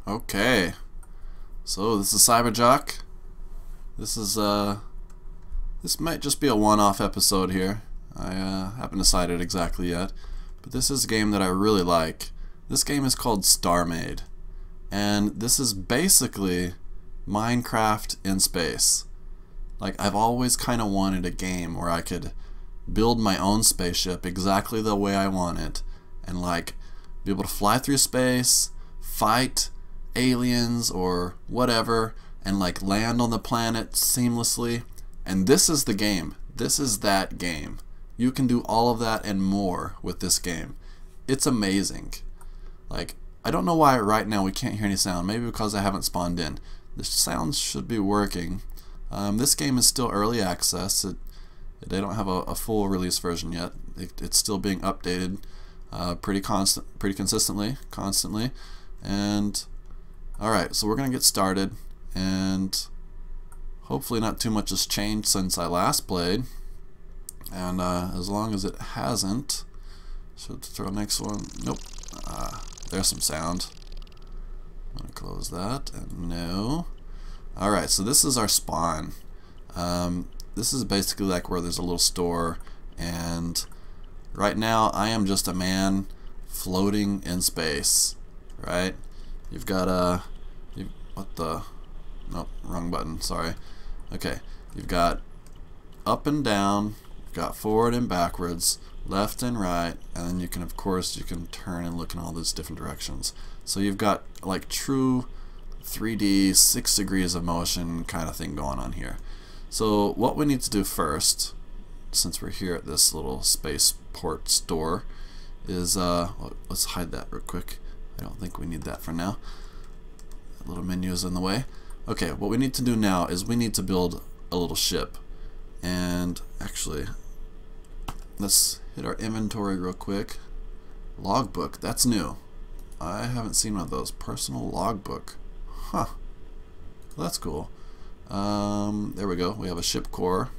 Okay, so this is Psyberjock. This might just be a one-off episode here. I haven't decided exactly yet, but this is a game that I really like. This game is called StarMade, and this is basically Minecraft in space. Like, I've always kind of wanted a game where I could build my own spaceship exactly the way I want it, and like be able to fly through space, fight aliens or whatever, and like land on the planet seamlessly. And this is the game. This is that game. You can do all of that and more with this game. It's amazing. Like, I don't know why right now we can't hear any sound. Maybe because I haven't spawned in. The sounds should be working. This game is still early access. They don't have a full release version yet. It's still being updated pretty consistently, and alright, so we're gonna get started, and hopefully not too much has changed since I last played, and as long as it hasn't, should throw next one. Nope. There's some sound. I'm gonna close that, and no. Alright, so this is our spawn. This is basically like where there's a little store, and right now I am just a man floating in space, right? You've got nope, wrong button, sorry. Okay, you've got up and down, you've got forward and backwards, left and right, and then you can, of course, you can turn and look in all these different directions. So you've got like true 3D 6 degrees of motion kind of thing going on here. So what we need to do first, since we're here at this little spaceport store, is let's hide that real quick. I don't think we need that for now. That little menu is in the way. Okay, what we need to do now is we need to build a little ship. And actually, let's hit our inventory real quick. Logbook, that's new. I haven't seen one of those. Personal logbook. Huh. Well, that's cool. There we go. We have a ship core,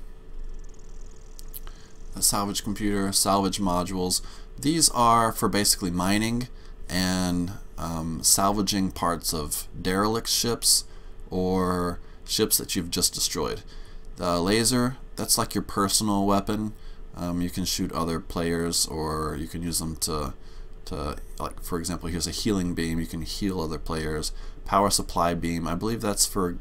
a salvage computer, salvage modules. These are for basically mining and salvaging parts of derelict ships or ships that you've just destroyed. The laser, that's like your personal weapon. You can shoot other players, or you can use them to like, for example, here's a healing beam. You can heal other players. Power supply beam, I believe that's for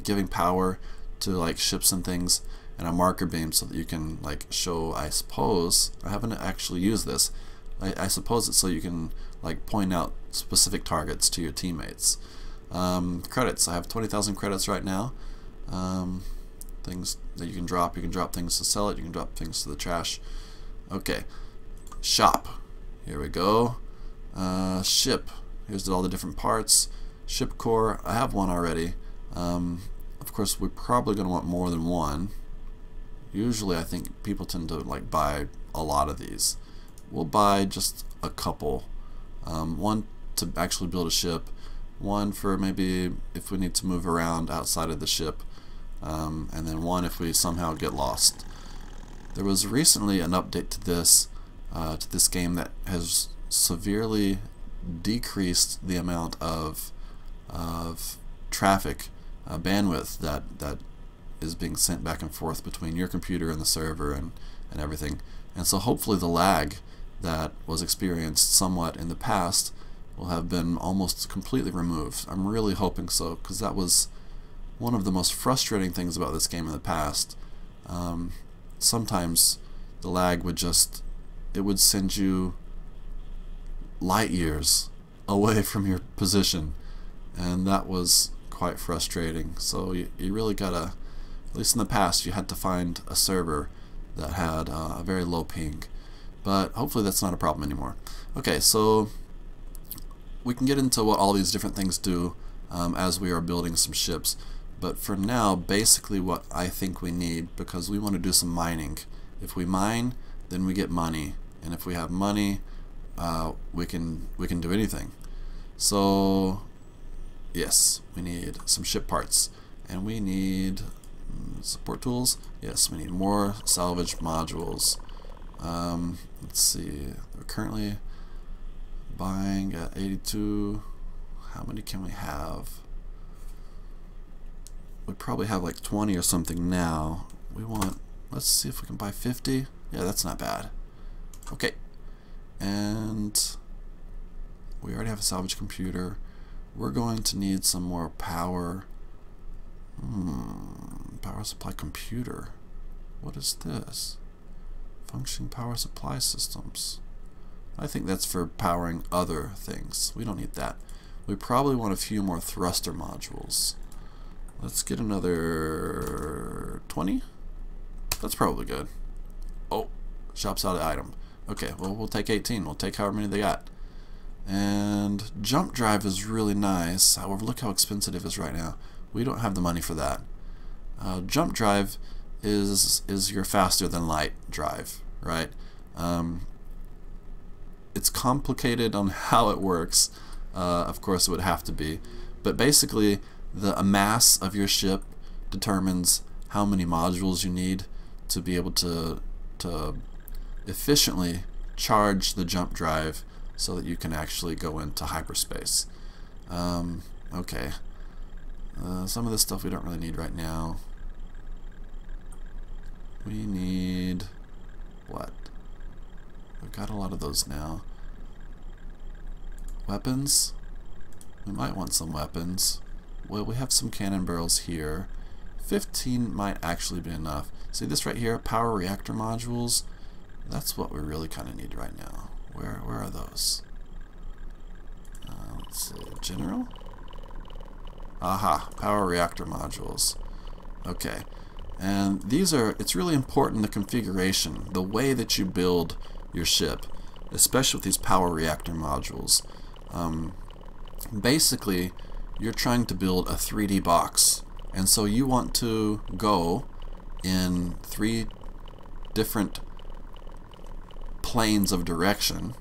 giving power to like ships and things. And a marker beam, so that you can like show, I suppose, I haven't actually used this, I suppose it's so you can like point out specific targets to your teammates. Credits, I have 20,000 credits right now. Things that you can drop things to sell it, you can drop things to the trash. Okay, shop, here we go. Ship, here's all the different parts. Ship core, I have one already. Of course, we're probably going to want more than one. Usually I think people tend to like buy a lot of these. We'll buy just a couple. One to actually build a ship, one for maybe if we need to move around outside of the ship, and then one if we somehow get lost. There was recently an update to this game that has severely decreased the amount of traffic bandwidth that is being sent back and forth between your computer and the server and everything. And so hopefully the lag that was experienced somewhat in the past will have been almost completely removed. I'm really hoping so, because that was one of the most frustrating things about this game in the past. Sometimes the lag would it would send you light years away from your position, and that was quite frustrating. So you really gotta, at least in the past, you had to find a server that had a very low ping, but hopefully that's not a problem anymore. Okay, so we can get into what all these different things do as we are building some ships, but for now, basically what I think we need, because we want to do some mining. If we mine, then we get money, and if we have money, we can do anything. So yes, we need some ship parts, and we need support tools. Yes, we need more salvage modules. Let's see, we're currently buying at 82. how many can we have? We probably have like 20 or something now. We want, let's see if we can buy 50. Yeah, that's not bad. Okay. And we already have a salvage computer. We're going to need some more power. Power supply computer. What is this? Functioning power supply systems. I think that's for powering other things. We don't need that. We probably want a few more thruster modules. Let's get another 20. That's probably good. Oh, shops out of item. Okay, well, we'll take 18. We'll take however many they got. And jump drive is really nice. However, look how expensive it is right now. We don't have the money for that. Jump drive is your faster than light drive, right? It's complicated on how it works. Of course, it would have to be. But basically, the mass of your ship determines how many modules you need to be able to efficiently charge the jump drive so that you can actually go into hyperspace. Okay. Some of this stuff we don't really need right now. We need what? We've got a lot of those now. Weapons? We might want some weapons. Well, we have some cannon barrels here. 15 might actually be enough. See this right here? Power reactor modules. That's what we really kind of need right now. Where are those? Let's see. General? Aha. Power reactor modules. Okay. And these are, it's really important, the configuration, the way that you build your ship, especially with these power reactor modules. Basically, you're trying to build a 3D box, and so you want to go in 3 different planes of direction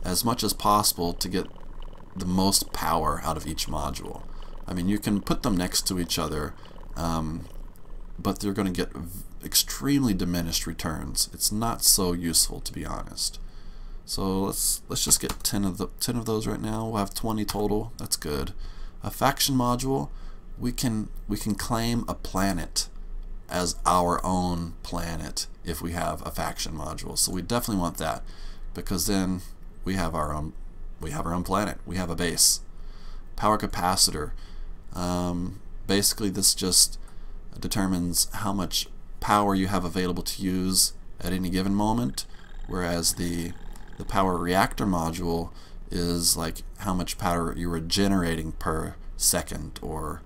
as much as possible to get the most power out of each module. I mean, you can put them next to each other, but they're going to get extremely diminished returns. It's not so useful, to be honest. So let's just get 10 of those right now. We'll have 20 total. That's good. A faction module, we can claim a planet as our own planet if we have a faction module. So we definitely want that, because then we have our own planet. We have a base. Power capacitor. Basically, this just determines how much power you have available to use at any given moment, whereas the power reactor module is like how much power you are generating per second or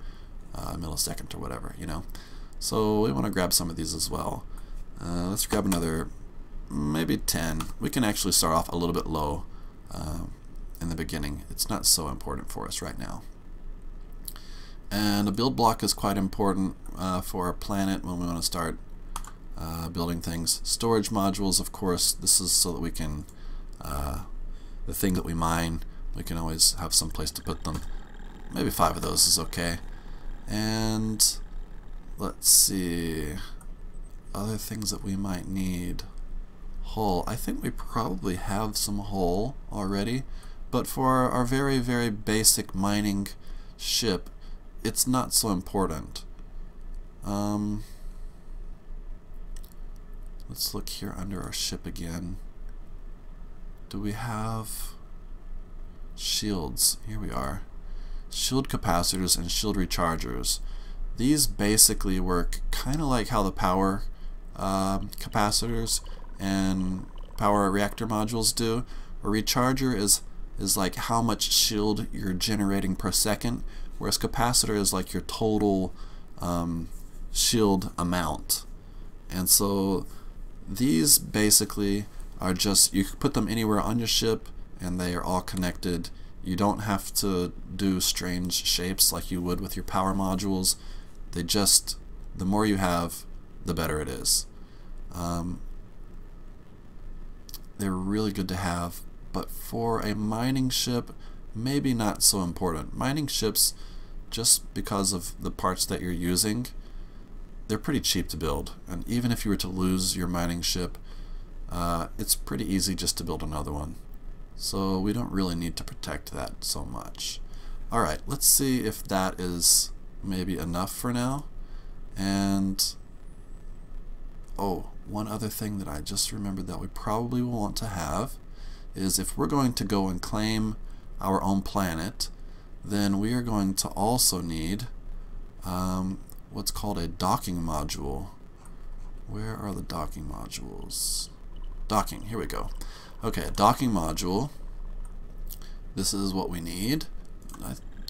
millisecond or whatever, you know. So we want to grab some of these as well. Let's grab another, maybe 10. We can actually start off a little bit low in the beginning. It's not so important for us right now. And a build block is quite important for our planet when we want to start building things. Storage modules, of course, this is so that we can, the thing that we mine, we can always have some place to put them. Maybe 5 of those is okay. And let's see, other things that we might need. Hull. I think we probably have some hull already, but for our very, very basic mining ship, it's not so important. Let's look here under our ship again. Do we have shields? Here we are. Shield capacitors and shield rechargers. These basically work kind of like how the power capacitors and power reactor modules do. A recharger is like how much shield you're generating per second, whereas capacitor is like your total shield amount. And so these basically are just, you can put them anywhere on your ship and they are all connected. You don't have to do strange shapes like you would with your power modules. They just, the more you have, the better it is. They're really good to have, but for a mining ship, maybe not so important. Mining ships, just because of the parts that you're using, they're pretty cheap to build, and even if you were to lose your mining ship, it's pretty easy just to build another one. So we don't really need to protect that so much. Alright, let's see if that is maybe enough for now. And oh, one other thing that I just remembered that we probably will want to have is if we're going to go and claim our own planet, then we are going to also need what's called a docking module. Where are the docking modules? Docking, here we go. Okay, a docking module. This is what we need.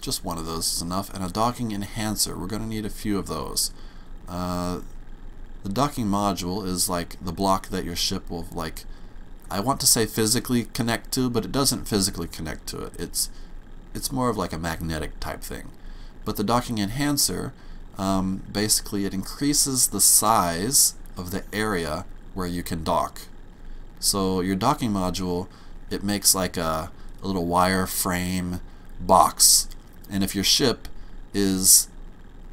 Just one of those is enough. And a docking enhancer. We're going to need a few of those. The docking module is like the block that your ship will, like, I want to say physically connect to, but it doesn't physically connect to it. It's more of like a magnetic type thing. But the docking enhancer, basically it increases the size of the area where you can dock. So your docking module, it makes like a little wire frame box, and if your ship is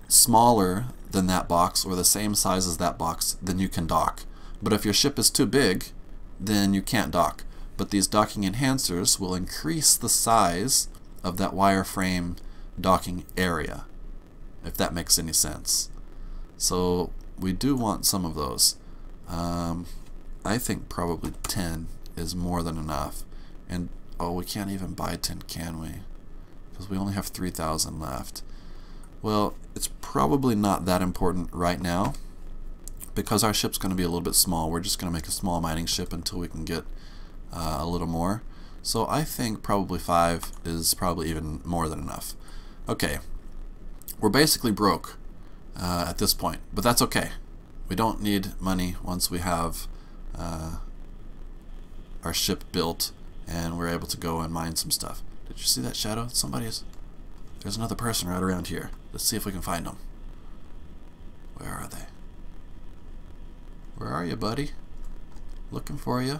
smaller than that box or the same size as that box, then you can dock. But if your ship is too big, then you can't dock. But these docking enhancers will increase the size of that wireframe docking area, if that makes any sense. So we do want some of those. I think probably 10 is more than enough. And oh, we can't even buy 10, can we? Because we only have 3,000 left. Well, it's probably not that important right now, because our ship's going to be a little bit small. We're just going to make a small mining ship until we can get a little more. So I think probably 5 is probably even more than enough. Okay, we're basically broke at this point, but that's okay. We don't need money once we have our ship built and we're able to go and mine some stuff. Did you see that shadow? There's another person right around here. Let's see if we can find them. Where are they? Where are you, buddy? Looking for you.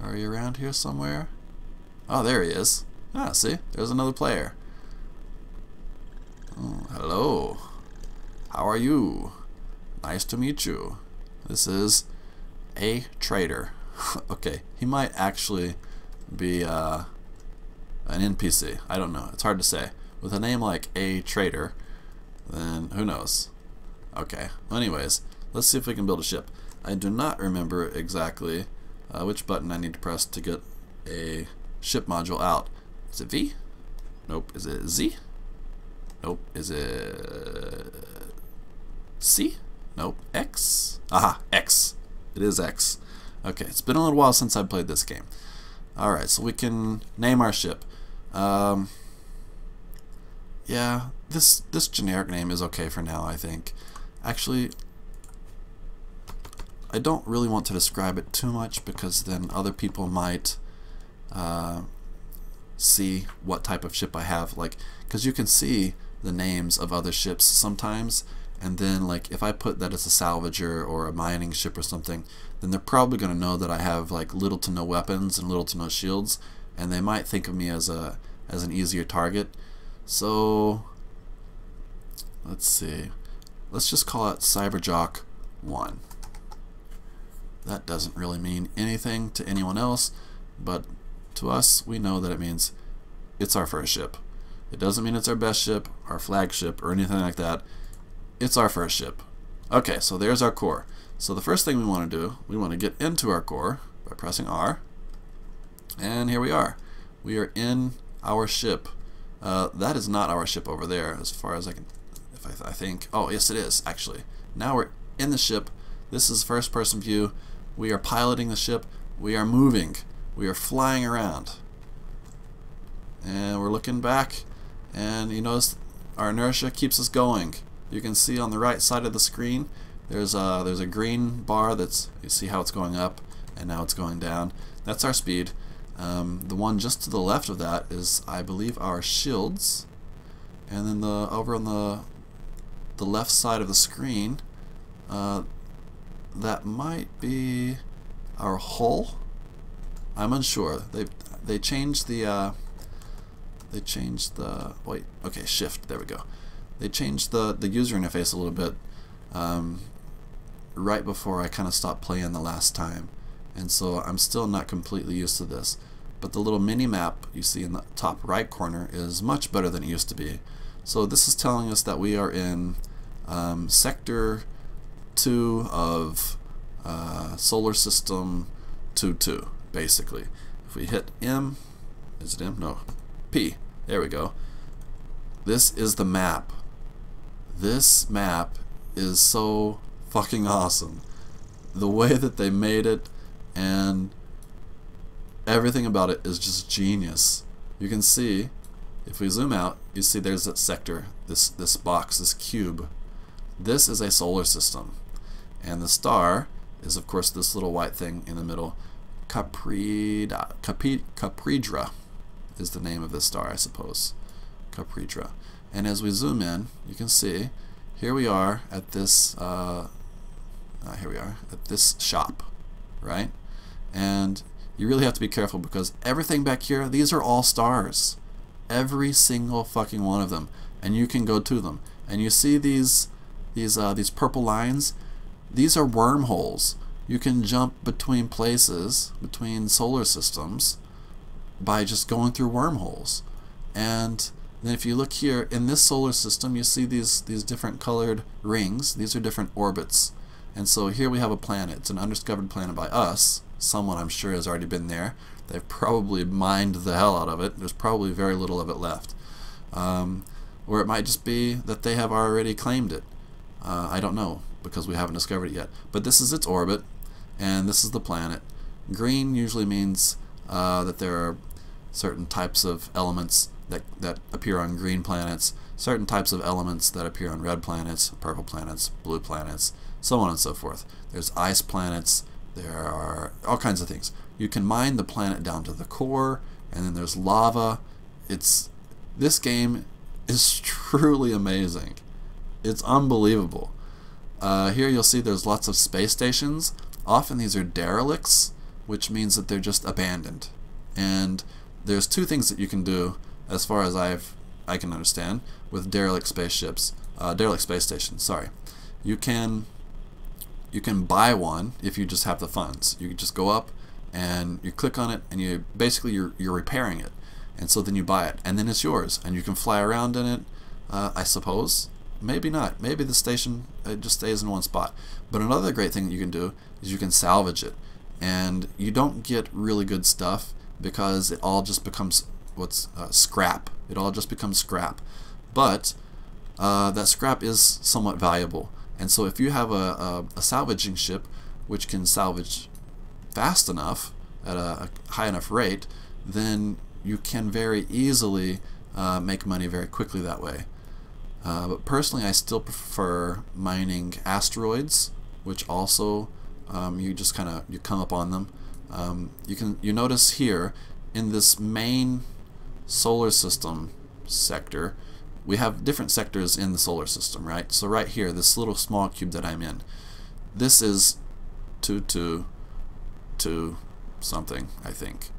Are you around here somewhere? Oh, there he is. Ah, see? There's another player. Oh, hello. How are you? Nice to meet you. This is a trader. Okay, he might actually be an NPC. I don't know. It's hard to say. With a name like a trader, then who knows? Okay. Anyways, let's see if we can build a ship. I do not remember exactly which button I need to press to get a ship module out. Is it V? Nope. Is it Z? Nope. Is it C? Nope. X? Aha, X. It is X. Okay, it's been a little while since I played this game. Alright, so we can name our ship. Yeah, this generic name is okay for now, I think. Actually, I don't really want to describe it too much, because then other people might see what type of ship I have. Like, because you can see the names of other ships sometimes, and then like if I put that it's a salvager or a mining ship or something, then they're probably going to know that I have like little to no weapons and little to no shields, and they might think of me as an easier target. So let's see. Let's just call it Psyberjock 1. That doesn't really mean anything to anyone else, but to us, we know that it means it's our first ship. It doesn't mean it's our best ship, our flagship, or anything like that. It's our first ship. Okay, so there's our core. So the first thing we want to do, we want to get into our core by pressing R. And here we are. We are in our ship. That is not our ship over there, as far as I can, I think. Oh, yes it is, actually. Now we're in the ship. This is first person view. We are piloting the ship. We are moving. We are flying around. And we're looking back, and you notice our inertia keeps us going. You can see on the right side of the screen there's a green bar that's, you see how it's going up and now it's going down. That's our speed. The one just to the left of that is, I believe, our shields, and then over on the left side of the screen, that might be our hull. I'm unsure. They changed the wait, okay, shift, there we go. They changed the user interface a little bit right before I kind of stopped playing the last time, and so I'm still not completely used to this. but the little mini map you see in the top right corner is much better than it used to be. So this is telling us that we are in sector 2 of solar system 2-2, basically. If we hit M, is it M? No, P. There we go. This is the map. This map is so fucking awesome. The way that they made it and everything about it is just genius. You can see, if we zoom out, you see there's that sector, this box, this cube. This is a solar system. And the star is, of course, this little white thing in the middle. Capridra is the name of this star, I suppose. Capridra. And as we zoom in, you can see, here we are at this shop, right? And you really have to be careful because everything back here, these are all stars. Every single fucking one of them. And you can go to them. And you see these purple lines? These are wormholes. You can jump between places, between solar systems, by just going through wormholes. And then if you look here, in this solar system, you see these different colored rings. These are different orbits. And so here we have a planet. It's an undiscovered planet by us. Someone, I'm sure, has already been there. They've probably mined the hell out of it. There's probably very little of it left. Or it might just be that they have already claimed it. I don't know, because we haven't discovered it yet. But this is its orbit, and this is the planet. Green usually means that there are certain types of elements that appear on green planets, certain types of elements that appear on red planets, purple planets, blue planets, so on and so forth. There's ice planets, there are all kinds of things. You can mine the planet down to the core, and then there's lava. This game is truly amazing. It's unbelievable. Here you'll see there's lots of space stations. Often these are derelicts, which means that they're just abandoned. And there's two things that you can do, as far as I can understand, with derelict spaceships, derelict space stations. Sorry, you can buy one if you just have the funds. You can just go up and you click on it, and you're repairing it, and so then you buy it, and then it's yours, and you can fly around in it. I suppose. Maybe not. Maybe the station just stays in one spot. But another great thing that you can do is you can salvage it, and you don't get really good stuff because it all just becomes scrap. It all just becomes scrap. But that scrap is somewhat valuable, and so if you have a salvaging ship which can salvage fast enough at a high enough rate, then you can very easily make money very quickly that way. But personally, I still prefer mining asteroids, which also you just you come up on them. You notice here in this main solar system sector, we have different sectors in the solar system, right? So right here, this little small cube that I'm in, this is 2-2-2 something, I think.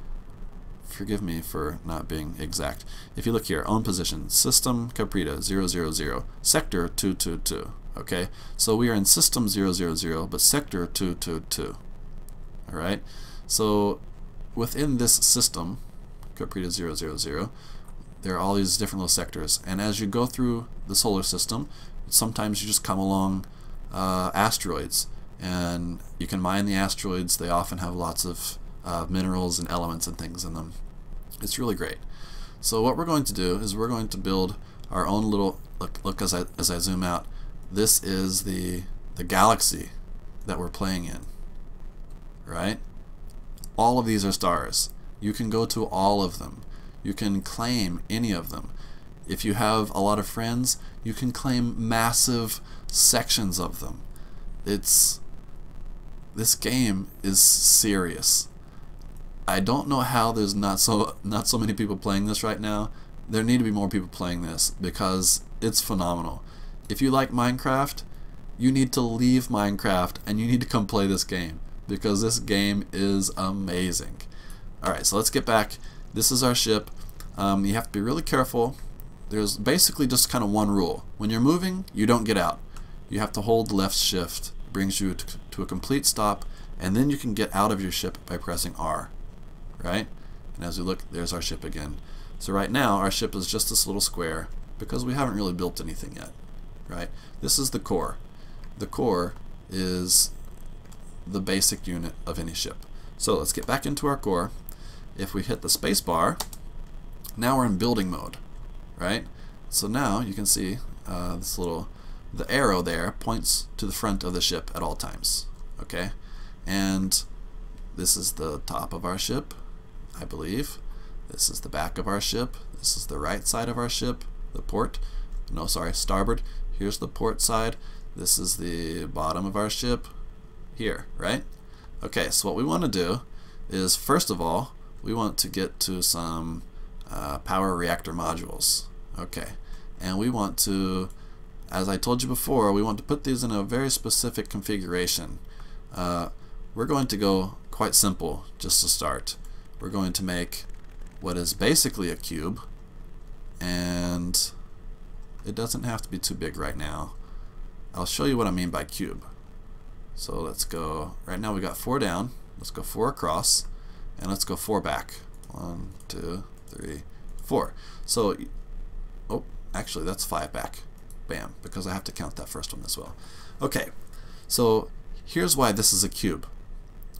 Forgive me for not being exact. If you look here, own position, system Caprita 000, sector 222. Okay, so we are in system 000, but sector 222. All right, so within this system, Caprita 000, there are all these different little sectors, and as you go through the solar system, sometimes you just come along asteroids, and you can mine the asteroids. They often have lots of minerals and elements and things in them. It's really great. So what we're going to do is we're going to build our own little look as I zoom out. This is the galaxy that we're playing in, right? All of these are stars. You can go to all of them. You can claim any of them. If you have a lot of friends, you can claim massive sections of them. This game is serious. I don't know how there's not so many people playing this right now. There need to be more people playing this because it's phenomenal. If you like Minecraft, you need to leave Minecraft and you need to come play this game because this game is amazing. Alright, so let's get back. This is our ship. You have to be really careful. There's basically just kind of one rule. When you're moving, you don't get out. You have to hold left shift. It brings you to a complete stop, and then you can get out of your ship by pressing R. Right? And as we look, there's our ship again. So right now our ship is just this little square because we haven't really built anything yet, right? This is the core. The core is the basic unit of any ship. So let's get back into our core. If we hit the space bar, now we're in building mode, right? So now you can see the arrow there points to the front of the ship at all times, okay? And this is the top of our ship, I believe. This is the back of our ship. This is the right side of our ship, the port. No, sorry, starboard. Here's the port side. This is the bottom of our ship here, right? Okay, so what we want to do is, first of all, we want to get to some power reactor modules. Okay, and we want to, as I told you before, we want to put these in a very specific configuration. We're going to go quite simple just to start. We're going to make what is basically a cube, and it doesn't have to be too big right now. I'll show you what I mean by cube. So let's go, right now we got 4 down, let's go 4 across, and let's go 4 back. 1, 2, 3, 4. So, oh, actually that's 5 back. Bam, because I have to count that first one as well. Okay, so here's why this is a cube.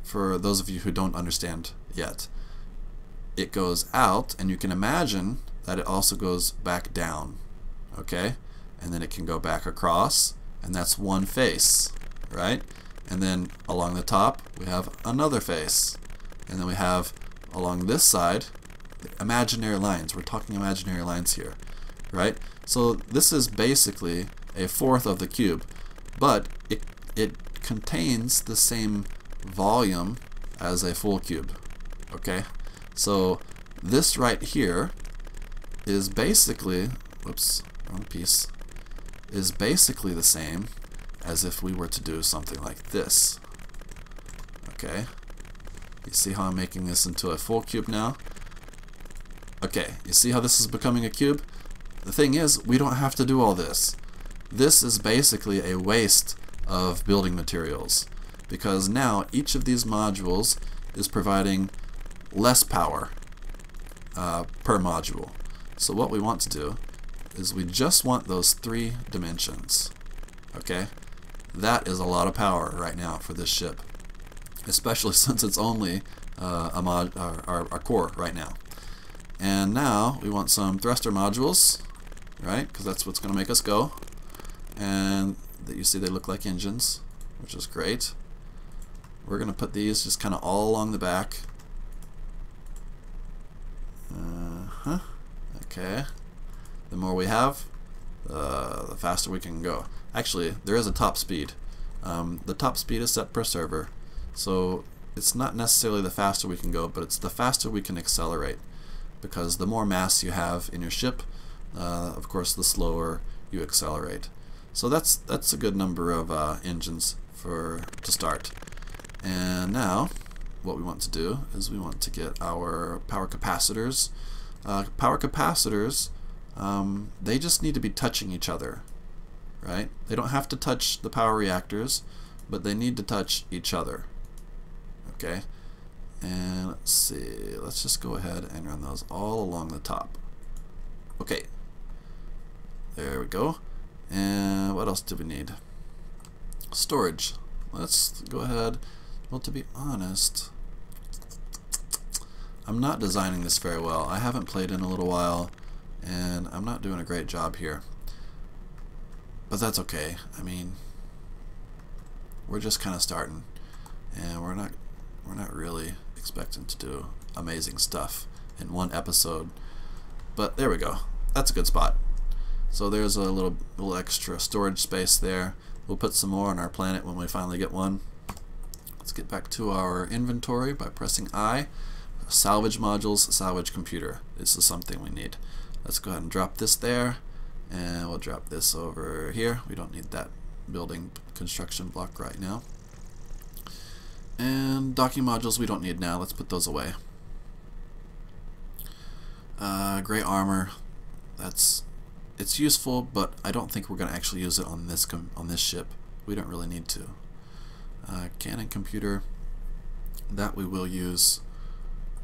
For those of you who don't understand yet. It goes out, and you can imagine that it also goes back down, okay? And then it can go back across, and that's one face, right? And then along the top we have another face, and then we have along this side imaginary lines. We're talking imaginary lines here, right? So this is basically a fourth of the cube, but it contains the same volume as a full cube, okay? So this right here is basically, whoops, wrong piece, is basically the same as if we were to do something like this. Okay, you see how I'm making this into a full cube now? Okay, you see how this is becoming a cube? The thing is, we don't have to do all this. This is basically a waste of building materials, because now each of these modules is providing less power per module. So what we want to do is we just want those 3 dimensions. Okay, that is a lot of power right now for this ship, especially since it's only our core right now. And now we want some thruster modules, right? Because that's what's going to make us go. And that you see they look like engines, which is great. We're going to put these just kind of all along the back. Okay. The more we have, the faster we can go. Actually, there is a top speed. The top speed is set per server, so it's not necessarily the faster we can go, but it's the faster we can accelerate, because the more mass you have in your ship, of course, the slower you accelerate. So that's a good number of engines to start. And now what we want to do is we want to get our power capacitors. Power capacitors, they just need to be touching each other, right? They don't have to touch the power reactors, but they need to touch each other. Okay, and let's see, let's just go ahead and run those all along the top. Okay, there we go. And what else do we need? Storage. Let's go ahead. Well, to be honest, I'm not designing this very well. I haven't played in a little while, and I'm not doing a great job here. But that's okay. I mean, we're just kind of starting, and we're not really expecting to do amazing stuff in one episode. But there we go. That's a good spot. So there's a little extra storage space there. We'll put some more on our planet when we finally get one. Let's get back to our inventory by pressing I. Salvage modules, salvage computer. This is something we need. Let's go ahead and drop this there, and we'll drop this over here. We don't need that building construction block right now. And docking modules we don't need now. Let's put those away. Gray armor. It's useful, but I don't think we're going to actually use it on this ship. We don't really need to. Cannon computer, that we will use.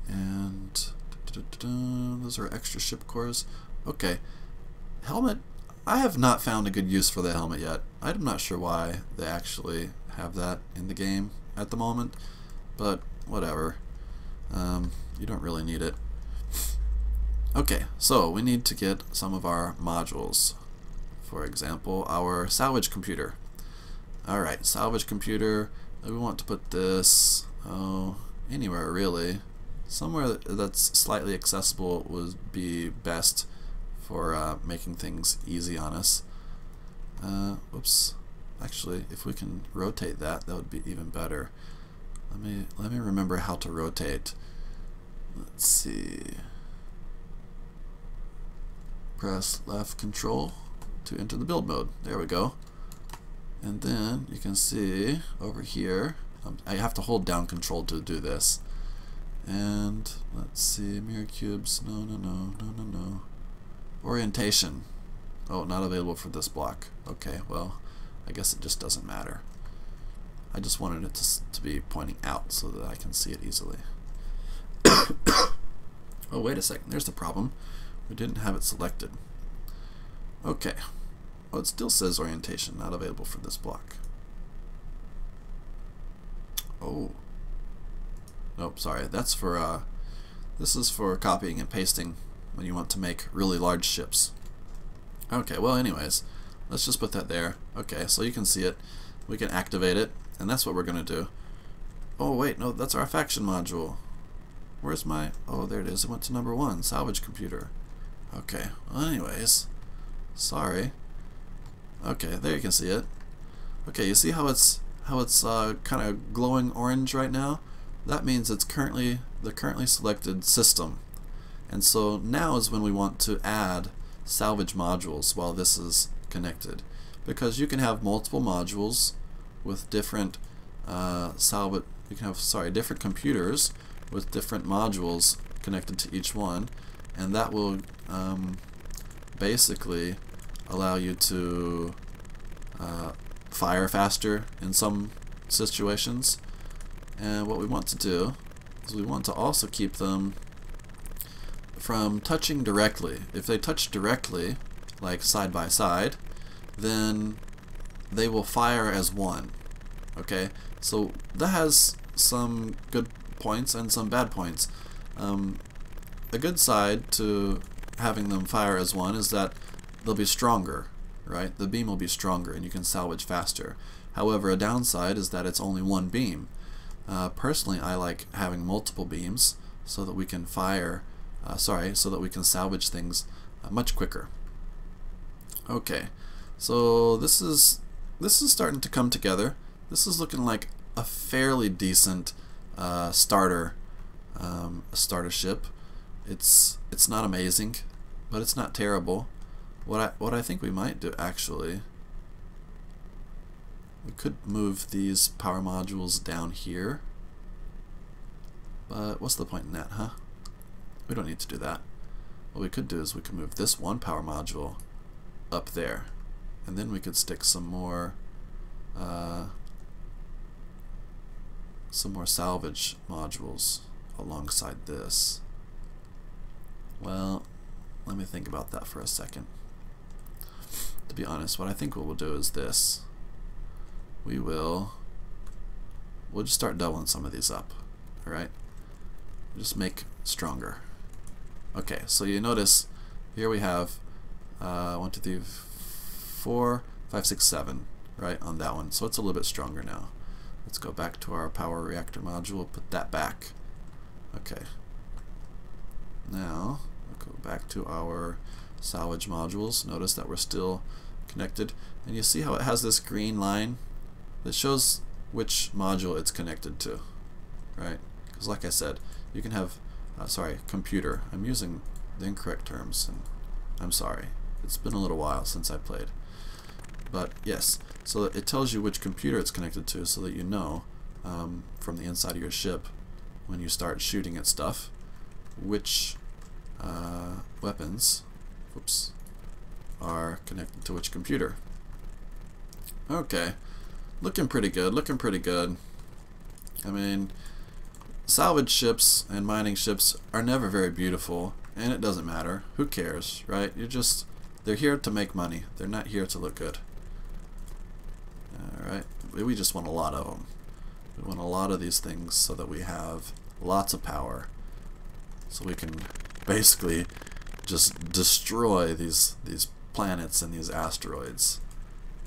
And Those are extra ship cores. Okay. Helmet. I have not found a good use for the helmet yet. I'm not sure why they actually have that in the game at the moment, but whatever. You don't really need it. Okay, so we need to get some of our modules. For example, our salvage computer. Alright, salvage computer. We want to put this anywhere really. Somewhere that's slightly accessible would be best for making things easy on us. Whoops. Actually, if we can rotate that, that would be even better. Let me remember how to rotate. Let's see. Press left control to enter the build mode. There we go. And then you can see over here, I have to hold down control to do this. And let's see, mirror cubes. No. Orientation. Oh, not available for this block. Okay, well, I guess it just doesn't matter. I just wanted it to be pointing out so that I can see it easily. Oh, wait a second. There's the problem. We didn't have it selected. Okay. Oh, it still says orientation, not available for this block. Oh. Nope, sorry. That's for, this is for copying and pasting when you want to make really large ships. Okay, well anyways, let's just put that there. Okay, so you can see it. We can activate it, and that's what we're going to do. Oh wait, no, that's our faction module. Where's my... Oh, there it is. It went to number 1, salvage computer. Okay, well anyways, sorry. Okay, there you can see it. Okay, you see how it's kind of glowing orange right now? That means it's currently the currently selected system. And so now is when we want to add salvage modules while this is connected, because you can have multiple modules with different different computers with different modules connected to each one, and that will basically allow you to fire faster in some situations. And what we want to do is we want to also keep them from touching directly. If they touch directly, like side by side, then they will fire as one. Okay, so that has some good points and some bad points. A good side to having them fire as one is that they'll be stronger, right? The beam will be stronger and you can salvage faster. However, a downside is that it's only one beam. Personally, I like having multiple beams so that we can so that we can salvage things much quicker. Okay, so this is starting to come together. This is looking like a fairly decent starter ship. It's not amazing, but it's not terrible. What I think we might do, actually, we could move these power modules down here, but what's the point in that, huh? We don't need to do that. What we could do is we could move this one power module up there, and then we could stick some more salvage modules alongside this. Well, let me think about that for a second. To be honest, what I think what we'll do is this. We'll just start doubling some of these up. Alright? Just make stronger. Okay, so you notice here we have 1, 2, 3, 4, 5, 6, 7, right, on that one. So it's a little bit stronger now. Let's go back to our power reactor module, put that back. Okay. Now, we'll go back to our salvage modules. Notice that we're still connected. And you see how it has this green line that shows which module it's connected to, right? Because like I said, you can have, computer. I'm using the incorrect terms, and I'm sorry. It's been a little while since I played. But yes, so it tells you which computer it's connected to so that you know from the inside of your ship when you start shooting at stuff which weapons are connected to which computer. Okay, looking pretty good, looking pretty good. I mean, salvage ships and mining ships are never very beautiful, and it doesn't matter. Who cares, right? They're here to make money. They're not here to look good. Alright, we just want a lot of them. We want a lot of these things so that we have lots of power. So we can basically just destroy these planets and these asteroids.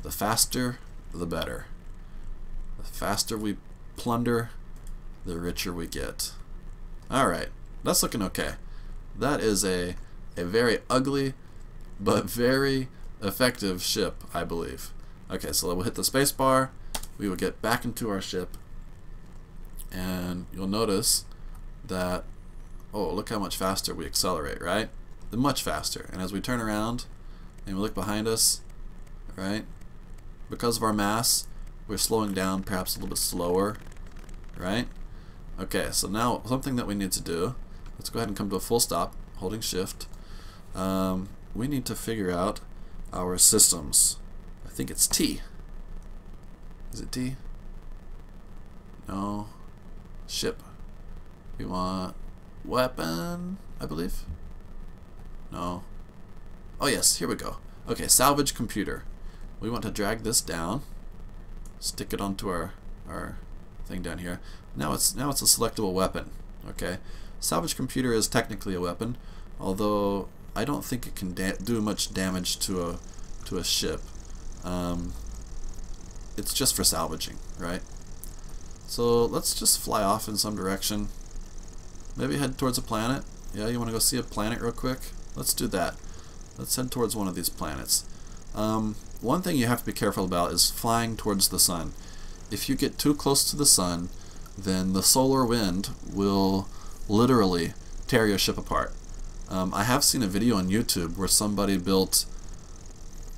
The faster, the better. The faster we plunder, the richer we get. Alright, that's looking okay. That is a very ugly but very effective ship, I believe. Okay, so we'll hit the space bar, we will get back into our ship, and you'll notice that, oh, look how much faster we accelerate, right? Much faster. And as we turn around and we look behind us, right, because of our mass, we're slowing down perhaps a little bit slower, right? Okay, so now something that we need to do, let's go ahead and come to a full stop, holding shift. We need to figure out our systems. I think it's T. Is it T? No. Ship. We want weapon, I believe. No. Oh yes, here we go. Okay, salvage computer. We want to drag this down, stick it onto our thing down here. Now it's a selectable weapon. Okay, salvage computer is technically a weapon, although I don't think it can do much damage to a ship. It's just for salvaging, right? So let's just fly off in some direction. Maybe head towards a planet. Yeah, you want to go see a planet real quick? Let's do that. Let's head towards one of these planets. One thing you have to be careful about is flying towards the sun. If you get too close to the sun, then the solar wind will literally tear your ship apart. I have seen a video on YouTube where somebody built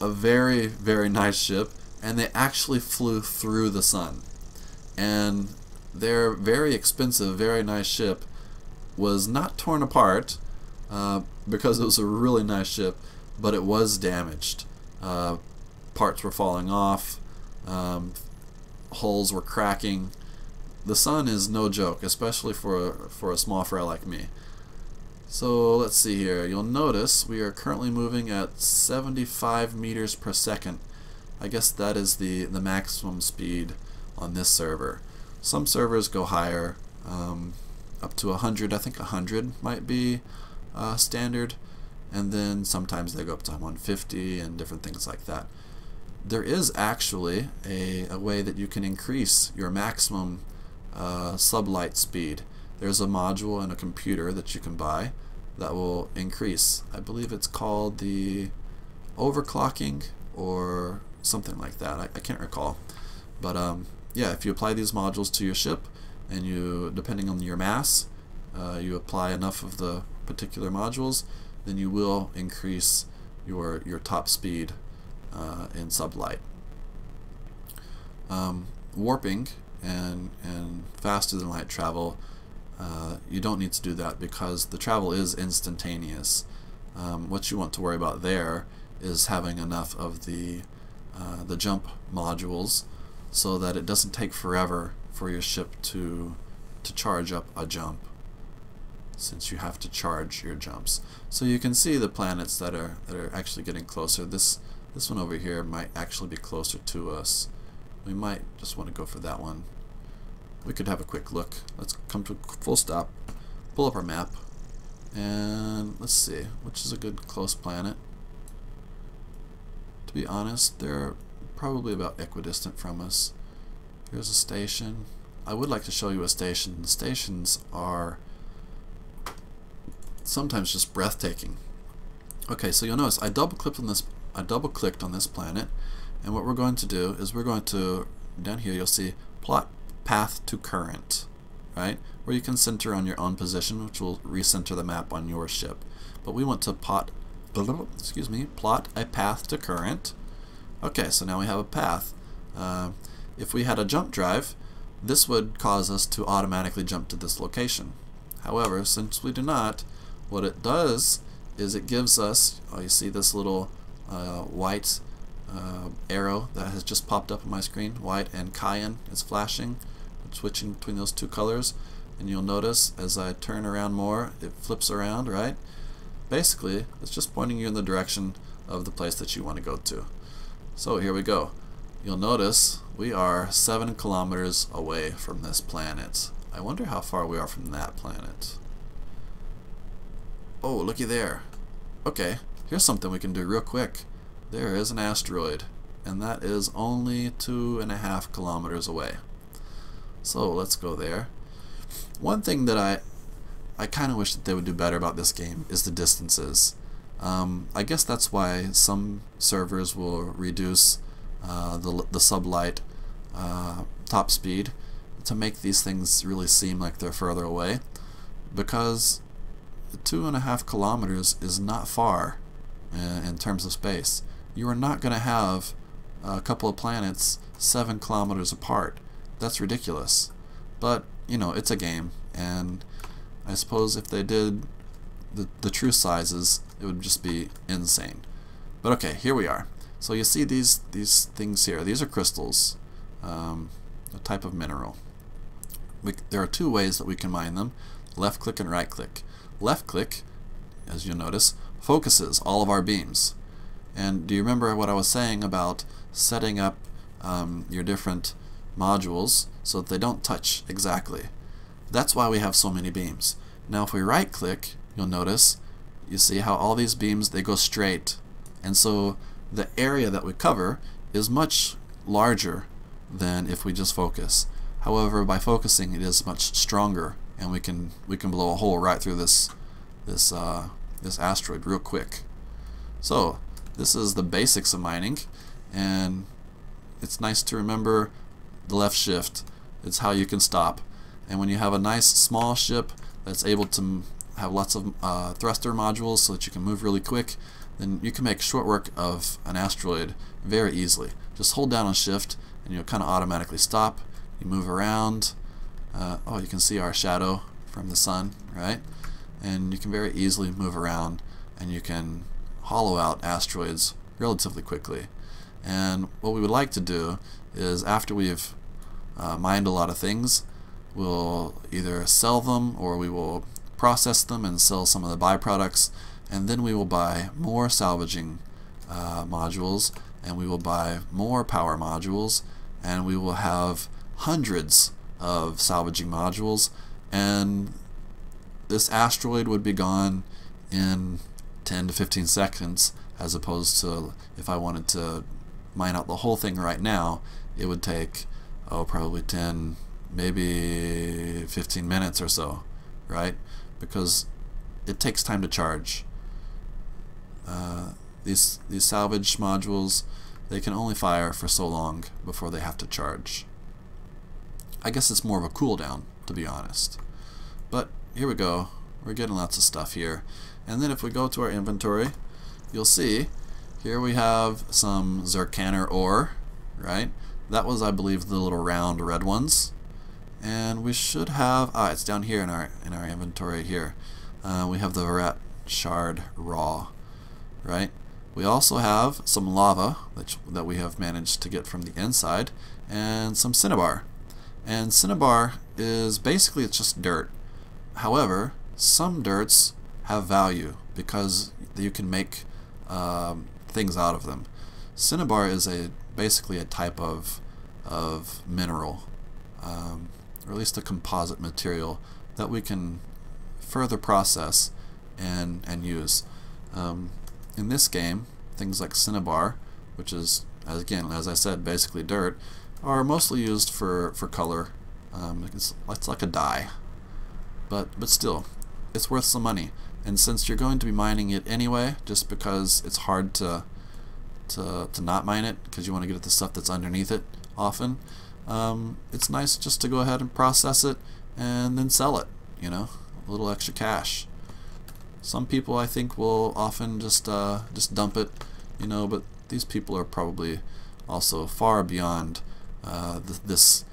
a very, very nice ship, and they actually flew through the sun. And their very expensive, very nice ship was not torn apart because it was a really nice ship, but it was damaged. Parts were falling off, holes were cracking. The sun is no joke, especially for a small fry like me. So let's see here. You'll notice we are currently moving at 75 meters per second. I guess that is the maximum speed on this server. Some servers go higher, up to 100. I think 100 might be standard, and then sometimes they go up to 150 and different things like that. There is actually a way that you can increase your maximum sublight speed. There's a module and a computer that you can buy that will increase. I believe it's called the overclocking or something like that. I can't recall. But yeah, if you apply these modules to your ship, and you, depending on your mass, you apply enough of the particular modules, then you will increase your top speed in sublight. Warping and faster than light travel, you don't need to do that because the travel is instantaneous. What you want to worry about there is having enough of the jump modules so that it doesn't take forever for your ship to charge up a jump, since you have to charge your jumps. So you can see the planets that are actually getting closer. This one over here might actually be closer to us. We might just want to go for that one. We could have a quick look. Let's come to a full stop, pull up our map, and let's see which is a good close planet. To be honest, they're probably about equidistant from us. Here's a station. I would like to show you a station. The stations are sometimes just breathtaking. Okay, so you'll notice I double-clicked on this planet, and what we're going to do is we're going to, down here you'll see plot path to current, right? Where you can center on your own position, which will recenter the map on your ship. But we want to plot a path to current. Okay, so now we have a path. If we had a jump drive, this would cause us to automatically jump to this location. However, since we do not, what it does is it gives us, oh, you see this little white arrow that has just popped up on my screen, white and cayenne is flashing, switching between those two colors. and you'll notice as I turn around more, it flips around, right? Basically, it's just pointing you in the direction of the place that you want to go to. So here we go. You'll notice we are 7 kilometers away from this planet. I wonder how far we are from that planet. Oh, looky there. Okay, here's something we can do real quick. There is an asteroid, and that is only 2.5 kilometers away. So let's go there. One thing that I kind of wish that they would do better about this game is the distances. I guess that's why some servers will reduce the sublight top speed to make these things really seem like they're further away, because 2.5 kilometers is not far in terms of space. You are not going to have a couple of planets 7 kilometers apart. That's ridiculous. But, you know, it's a game, and I suppose if they did the true sizes, it would just be insane. But okay, here we are. So you see these things here. These are crystals, a type of mineral. There are 2 ways that we can mine them: left click and right click. Left click, as you'll notice, focuses all of our beams. And do you remember what I was saying about setting up your different modules so that they don't touch exactly? That's why we have so many beams. Now if we right click, you'll notice, you see how all these beams, they go straight. And so the area that we cover is much larger than if we just focus. However, by focusing, it is much stronger, and we can blow a hole right through this asteroid real quick. So this is the basics of mining, and it's nice to remember the left shift. It's how you can stop. And when you have a nice small ship that's able to have lots of thruster modules so that you can move really quick, then you can make short work of an asteroid very easily. Just hold down on shift and you'll kind of automatically stop. You move around. Oh, you can see our shadow from the sun, right? And you can very easily move around, and you can hollow out asteroids relatively quickly. And what we would like to do is, after we've mined a lot of things, we'll either sell them, or we will process them and sell some of the byproducts, and then we will buy more salvaging modules, and we will buy more power modules, and we will have hundreds of salvaging modules, and this asteroid would be gone in 10 to 15 seconds, as opposed to if I wanted to mine out the whole thing right now, it would take, oh, probably 10, maybe 15 minutes or so, right? Because it takes time to charge. These salvage modules, they can only fire for so long before they have to charge. I guess it's more of a cooldown, to be honest. But here we go. We're getting lots of stuff here. And then if we go to our inventory, you'll see here we have some zircaner ore, right? That was, I believe, the little round red ones. And we should have, it's down here in our inventory here. We have the rat shard raw, right? We also have some lava that we have managed to get from the inside, and some cinnabar. And cinnabar is basically, it's just dirt. However, some dirts have value because you can make things out of them. Cinnabar is basically a type of mineral, or at least a composite material that we can further process and use. In this game, things like cinnabar, which is, again, as I said, basically dirt, are mostly used for color. It's like a dye, but still, it's worth some money. And since you're going to be mining it anyway, just because it's hard to not mine it, because you want to get at the stuff that's underneath it often, it's nice just to go ahead and process it and then sell it, you know, a little extra cash. Some people, I think, will often just dump it, you know, but these people are probably also far beyond this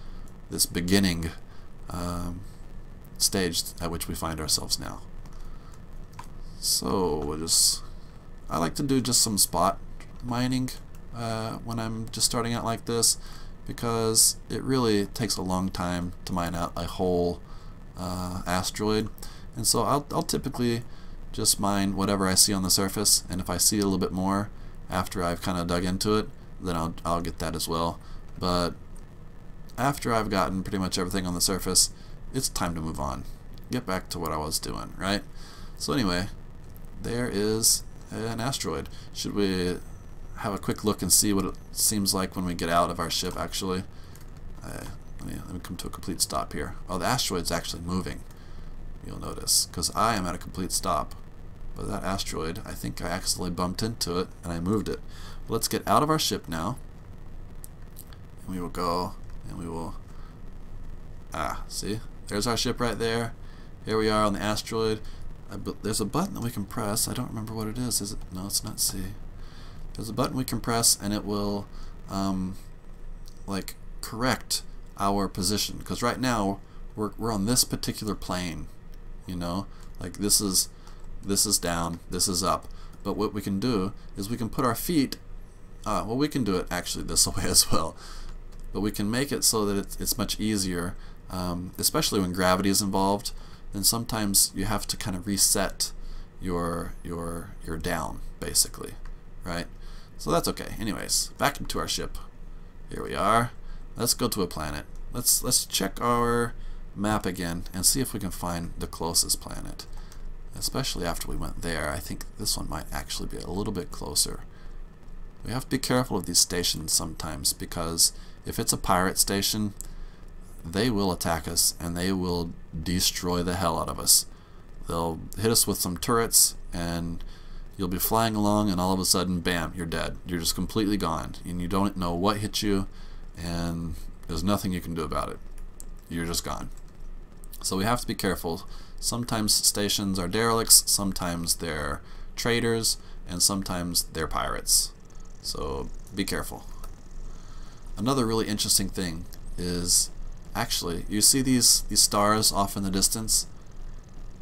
beginning stage at which we find ourselves now. So I like to do just some spot mining when I'm just starting out like this, because it really takes a long time to mine out a whole asteroid, and so I'll typically just mine whatever I see on the surface, and if I see a little bit more after I've kind of dug into it, then I'll get that as well. But after I've gotten pretty much everything on the surface, it's time to move on. Get back to what I was doing, right? So anyway, there is an asteroid. Should we have a quick look and see what it seems like when we get out of our ship, actually? Let me come to a complete stop here. Oh, the asteroid's actually moving, you'll notice, because I am at a complete stop. But that asteroid, I think I accidentally bumped into it and I moved it. Let's get out of our ship now. And we will go and we will... see? There's our ship right there. Here we are on the asteroid. There's a button that we can press. I don't remember what it is. Is it? No, it's not C. There's a button we can press and it will like correct our position. Because right now we're on this particular plane. You know? Like this is down, this is up. But what we can do is we can put our feet, well, we can do it actually this way as well. But we can make it so that it's much easier, especially when gravity is involved. Then sometimes you have to kind of reset your down, basically, right? So that's okay. Anyways, back into our ship. Here we are. Let's go to a planet. Let's check our map again and see if we can find the closest planet. Especially after we went there, I think this one might actually be a little bit closer. We have to be careful of these stations sometimes, because if it's a pirate station, they will attack us and they will destroy the hell out of us. They'll hit us with some turrets and you'll be flying along and all of a sudden, bam, you're dead. You're just completely gone and you don't know what hit you and there's nothing you can do about it. You're just gone. So we have to be careful. Sometimes stations are derelicts, sometimes they're traders, and sometimes they're pirates. So be careful. Another really interesting thing is, actually, you see these stars off in the distance?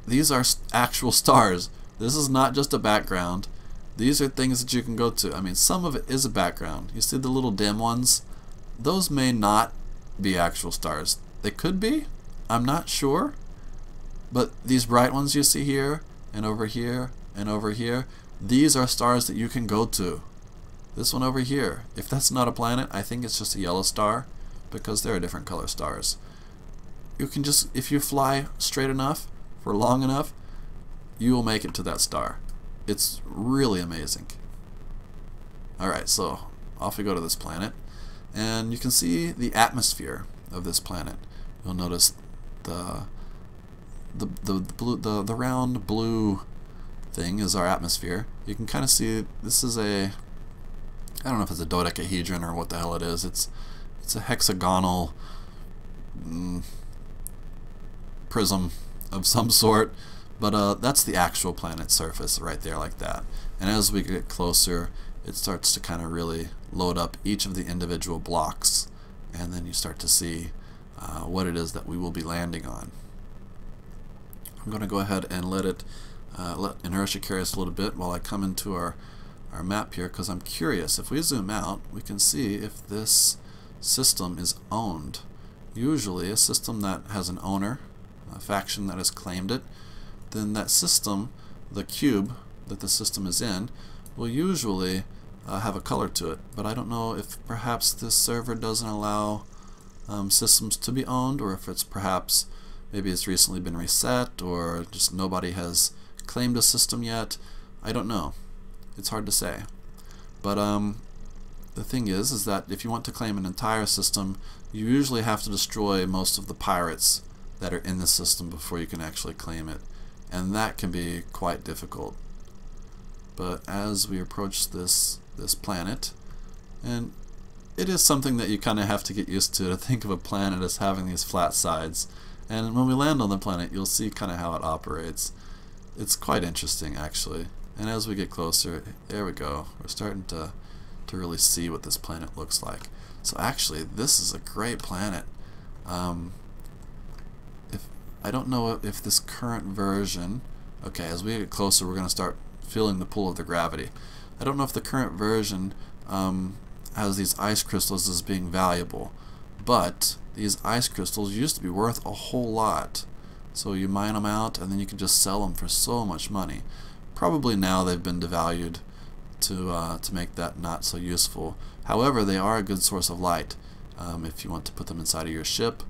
These are actual stars. This is not just a background. These are things that you can go to. I mean, some of it is a background. You see the little dim ones? Those may not be actual stars. They could be. I'm not sure. But these bright ones you see here, and over here, and over here, these are stars that you can go to. This one over here, if that's not a planet, I think it's just a yellow star, because there are different color stars. You can just, if you fly straight enough, for long enough, you will make it to that star. It's really amazing. Alright, so off we go to this planet, and you can see the atmosphere of this planet. You'll notice the round blue thing is our atmosphere. You can kind of see this is a, I don't know if it's a dodecahedron or what the hell it is. It's a hexagonal prism of some sort, but that's the actual planet's surface right there, like that. And as we get closer, it starts to kind of really load up each of the individual blocks, and then you start to see what it is that we will be landing on. I'm going to go ahead and let inertia carry us a little bit while I come into our map here, because I'm curious. If we zoom out, we can see if this system is owned. Usually a system that has an owner, a faction that has claimed it, then that system, the cube that the system is in, will usually have a color to it. But I don't know if perhaps this server doesn't allow systems to be owned, or if it's perhaps maybe it's recently been reset, or just nobody has claimed a system yet. I don't know. It's hard to say. But the thing is that if you want to claim an entire system, you usually have to destroy most of the pirates that are in the system before you can actually claim it. And that can be quite difficult. But as we approach this planet, and it is something that you kind of have to get used to think of a planet as having these flat sides. And when we land on the planet, you'll see kind of how it operates. It's quite interesting, actually. And as we get closer, there we go. We're starting to really see what this planet looks like. So actually, this is a great planet. I don't know if this current version... Okay, as we get closer, we're going to start feeling the pull of the gravity. I don't know if the current version has these ice crystals as being valuable, but these ice crystals used to be worth a whole lot. So you mine them out, and then you can just sell them for so much money. Probably now they've been devalued to make that not so useful. However, they are a good source of light if you want to put them inside of your ship,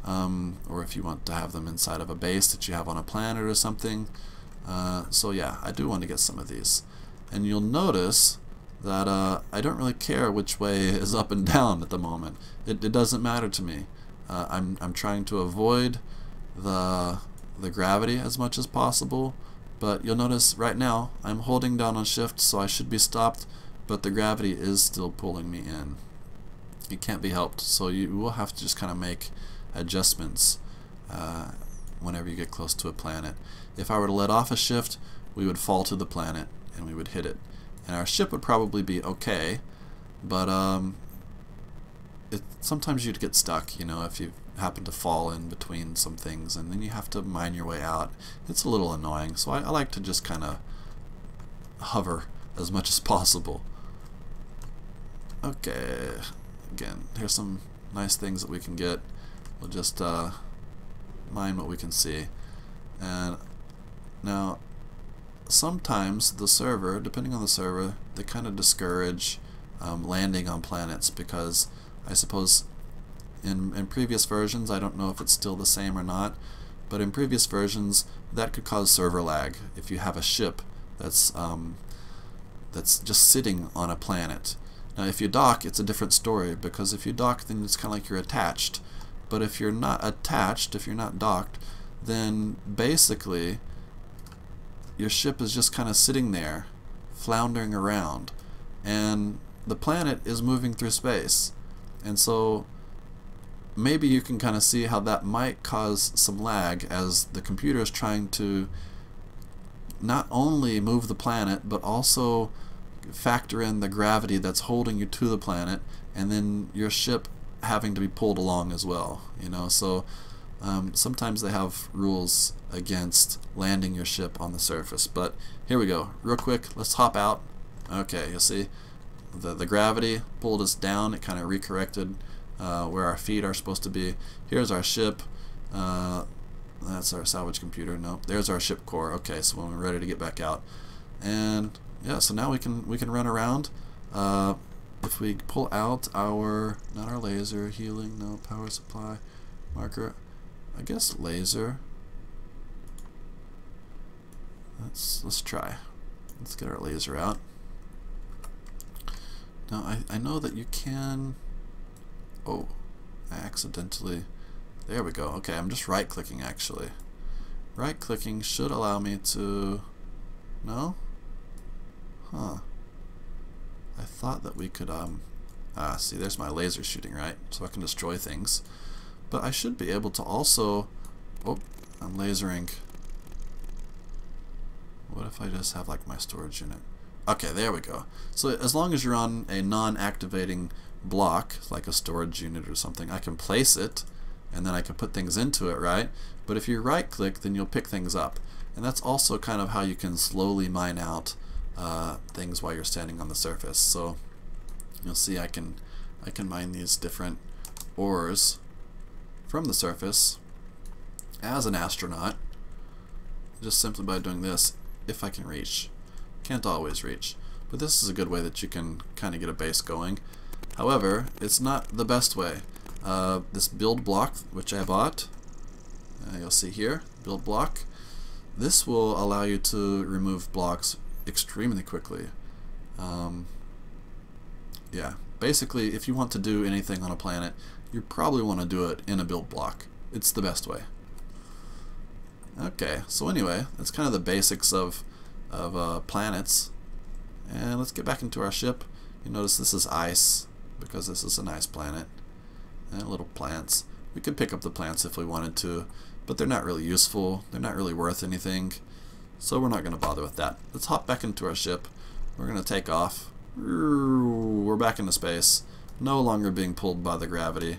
or if you want to have them inside of a base that you have on a planet or something. So yeah, I do want to get some of these. And you'll notice that I don't really care which way is up and down at the moment. It doesn't matter to me. I'm trying to avoid the gravity as much as possible, but you'll notice right now I'm holding down on shift, so I should be stopped, but the gravity is still pulling me in. It can't be helped, so you will have to just kind of make adjustments whenever you get close to a planet. If I were to let off a shift, we would fall to the planet and we would hit it, and our ship would probably be okay, but sometimes you'd get stuck, you know, if you happen to fall in between some things, and then you have to mine your way out. It's a little annoying, so I like to just kind of hover as much as possible. Okay, again, here's some nice things that we can get. We'll just mine what we can see. And now sometimes the server, depending on the server, they kind of discourage landing on planets, because I suppose in previous versions, I don't know if it's still the same or not, but in previous versions that could cause server lag if you have a ship that's just sitting on a planet. Now if you dock, it's a different story, because if you dock, then it's kind of like you're attached. But if you're not attached, if you're not docked, then basically your ship is just kind of sitting there floundering around, and the planet is moving through space. And so maybe you can kind of see how that might cause some lag, as the computer is trying to not only move the planet but also factor in the gravity that's holding you to the planet, and then your ship having to be pulled along as well, you know. So sometimes they have rules against landing your ship on the surface. But here we go, real quick, let's hop out. Okay, you'll see the gravity pulled us down. It kind of recorrected where our feet are supposed to be. Here's our ship. That's our salvage computer. No, there's our ship core. Okay, so when we're ready to get back out, and yeah, so now we can run around. If we pull out our, not our laser, healing, no, power supply, marker, I guess laser. Let's try. Let's get our laser out. Now I know that you can. Oh, I accidentally. There we go. Okay, I'm just right clicking actually. Right clicking should allow me to. No? Huh. I thought that we could see, there's my laser shooting, right? So I can destroy things. But I should be able to also. Oh, I'm lasering. What if I just have like my storage unit? Okay, there we go. So as long as you're on a non-activating block, like a storage unit or something, I can place it, and then I can put things into it, right? But if you right click, then you'll pick things up. And that's also kind of how you can slowly mine out things while you're standing on the surface. So you'll see I can mine these different ores from the surface as an astronaut, just simply by doing this, if I can reach. Can't always reach, but this is a good way that you can kind of get a base going. However, it's not the best way. This build block, which I bought, you'll see here, build block, this will allow you to remove blocks extremely quickly. Yeah, basically if you want to do anything on a planet, you probably want to do it in a build block. It's the best way. Okay, so anyway, that's kind of the basics of planets. And let's get back into our ship. You notice this is ice, because this is an ice planet. And little plants. We could pick up the plants if we wanted to, but they're not really useful. They're not really worth anything, so we're not going to bother with that. Let's hop back into our ship. We're going to take off. We're back into space, no longer being pulled by the gravity.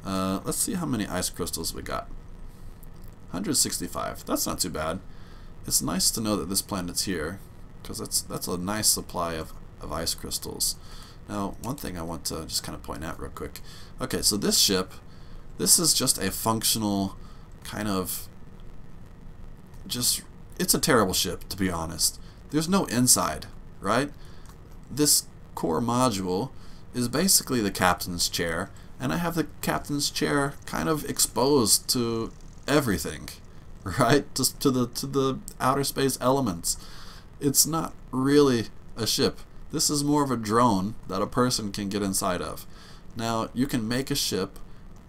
Let's see how many ice crystals we got. 165. That's not too bad. It's nice to know that this planet's here, because that's a nice supply of ice crystals. Now, one thing I want to just kind of point out real quick. Okay, so this ship, this is just a functional kind of just, it's a terrible ship, to be honest. There's no inside, right? This core module is basically the captain's chair, and I have the captain's chair kind of exposed to everything, right? Just to the outer space elements. It's not really a ship. This is more of a drone that a person can get inside of. Now, you can make a ship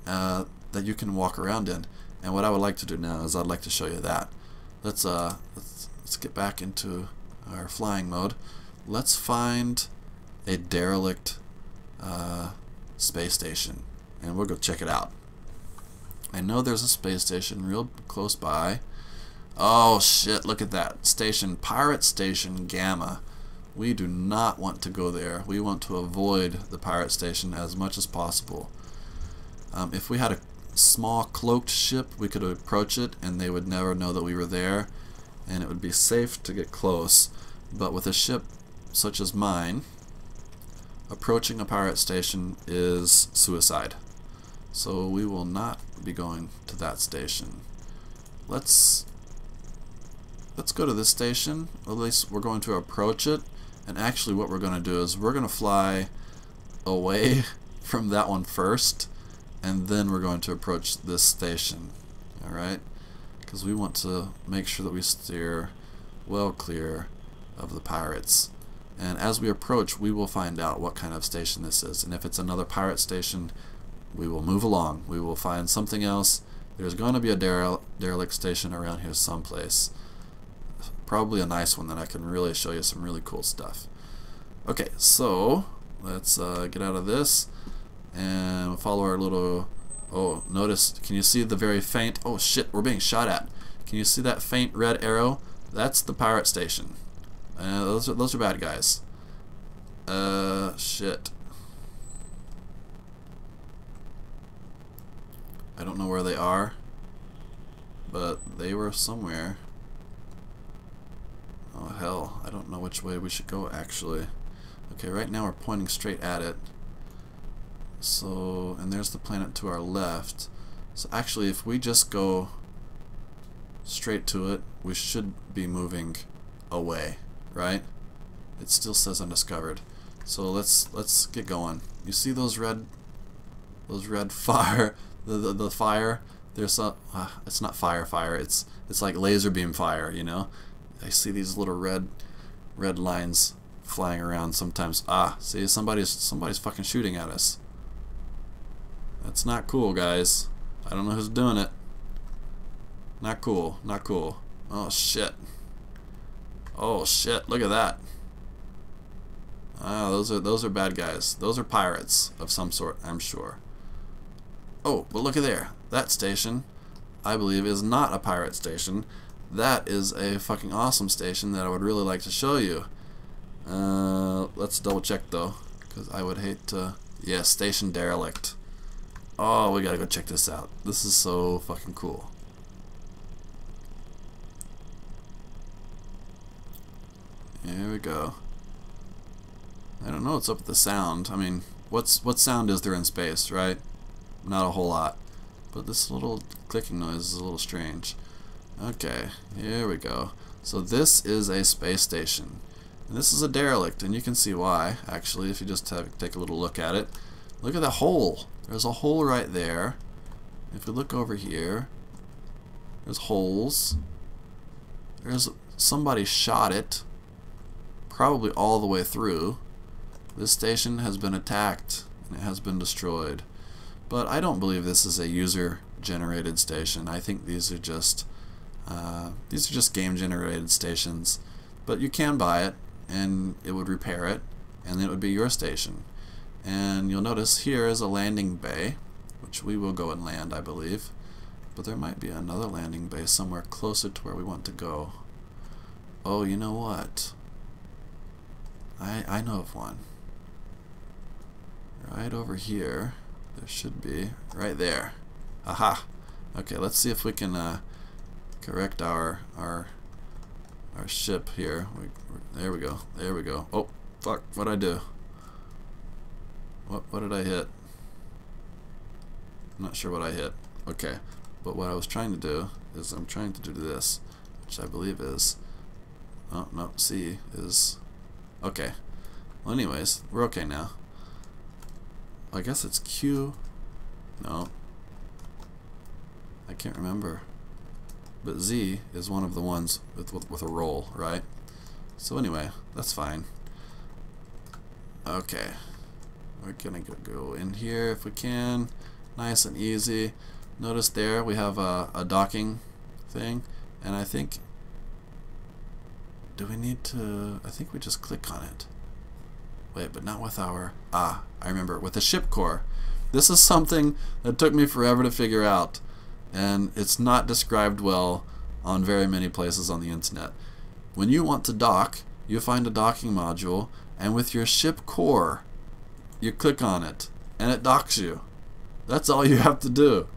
that you can walk around in, and what I would like to do now is I'd like to show you that. Let's get back into our flying mode. Let's find a derelict space station, and we'll go check it out. I know there's a space station real close by. Oh shit, look at that station, Pirate Station Gamma. We do not want to go there. We want to avoid the pirate station as much as possible. If we had a small cloaked ship, we could approach it and they would never know that we were there, and it would be safe to get close. But with a ship such as mine, approaching a pirate station is suicide. So we will not be going to that station. Let's go to this station. At least we're going to approach it. And actually what we're going to do is we're going to fly away from that one first, and then we're going to approach this station. Alright? Because we want to make sure that we steer well clear of the pirates. And as we approach, we will find out what kind of station this is. And if it's another pirate station, we will move along. We will find something else. There's going to be a derelict station around here someplace. Probably a nice one that I can really show you some really cool stuff. Okay, so let's get out of this and follow our little... Oh, notice, can you see the very faint... Oh shit, we're being shot at. Can you see that faint red arrow? That's the pirate station. Those are bad guys. Shit. I don't know where they are, but they were somewhere. Oh hell, I don't know which way we should go actually. Okay, right now we're pointing straight at it. So, and there's the planet to our left. So actually if we just go straight to it, we should be moving away, right? It still says undiscovered. So let's get going. You see those red fire, the fire? There's a it's not fire, it's like laser beam fire, you know? I see these little red lines flying around sometimes. Ah, see, somebody's fucking shooting at us. That's not cool, guys. I don't know who's doing it. Not cool, not cool. Oh shit. Oh shit, look at that. Ah, those are bad guys. Those are pirates of some sort, I'm sure. Oh, but look at there. That station, I believe, is not a pirate station. That is a fucking awesome station that I would really like to show you. Let's double check though, because I would hate to... Yeah, station derelict. Oh, we gotta go check this out. This is so fucking cool. Here we go. I don't know what's up with the sound. I mean, what sound is there in space, right? Not a whole lot. But this little clicking noise is a little strange. Okay, here we go. So this is a space station. And this is a derelict, and you can see why, actually, if you just take a little look at it. Look at the hole. There's a hole right there. If we look over here, there's holes. There's somebody shot it, probably all the way through. This station has been attacked, and it has been destroyed. But I don't believe this is a user-generated station. I think these are just game-generated stations. But you can buy it, and it would repair it, and it would be your station. And you'll notice here is a landing bay, which we will go and land, I believe. But there might be another landing bay somewhere closer to where we want to go. Oh, you know what? I know of one. Right over here. There should be. Right there. Aha! Okay, let's see if we can correct our ship here. There we go. There we go. Oh, fuck. What'd I do? What did I hit? I'm not sure what I hit. Okay. But what I was trying to do is I'm trying to do this. which I believe is, oh no, C is, okay. Well, anyways, we're okay now. I guess it's Q. No, I can't remember. But Z is one of the ones with a roll, right? So anyway, that's fine. Okay, we're gonna go in here if we can, nice and easy. Notice there we have a docking thing, and I think, do we need to, I think we just click on it. Wait, but not with our, I remember, with the ship core. This is something that took me forever to figure out, and it's not described well on very many places on the internet. When you want to dock, you find a docking module, and with your ship core, you click on it, and it docks you. That's all you have to do.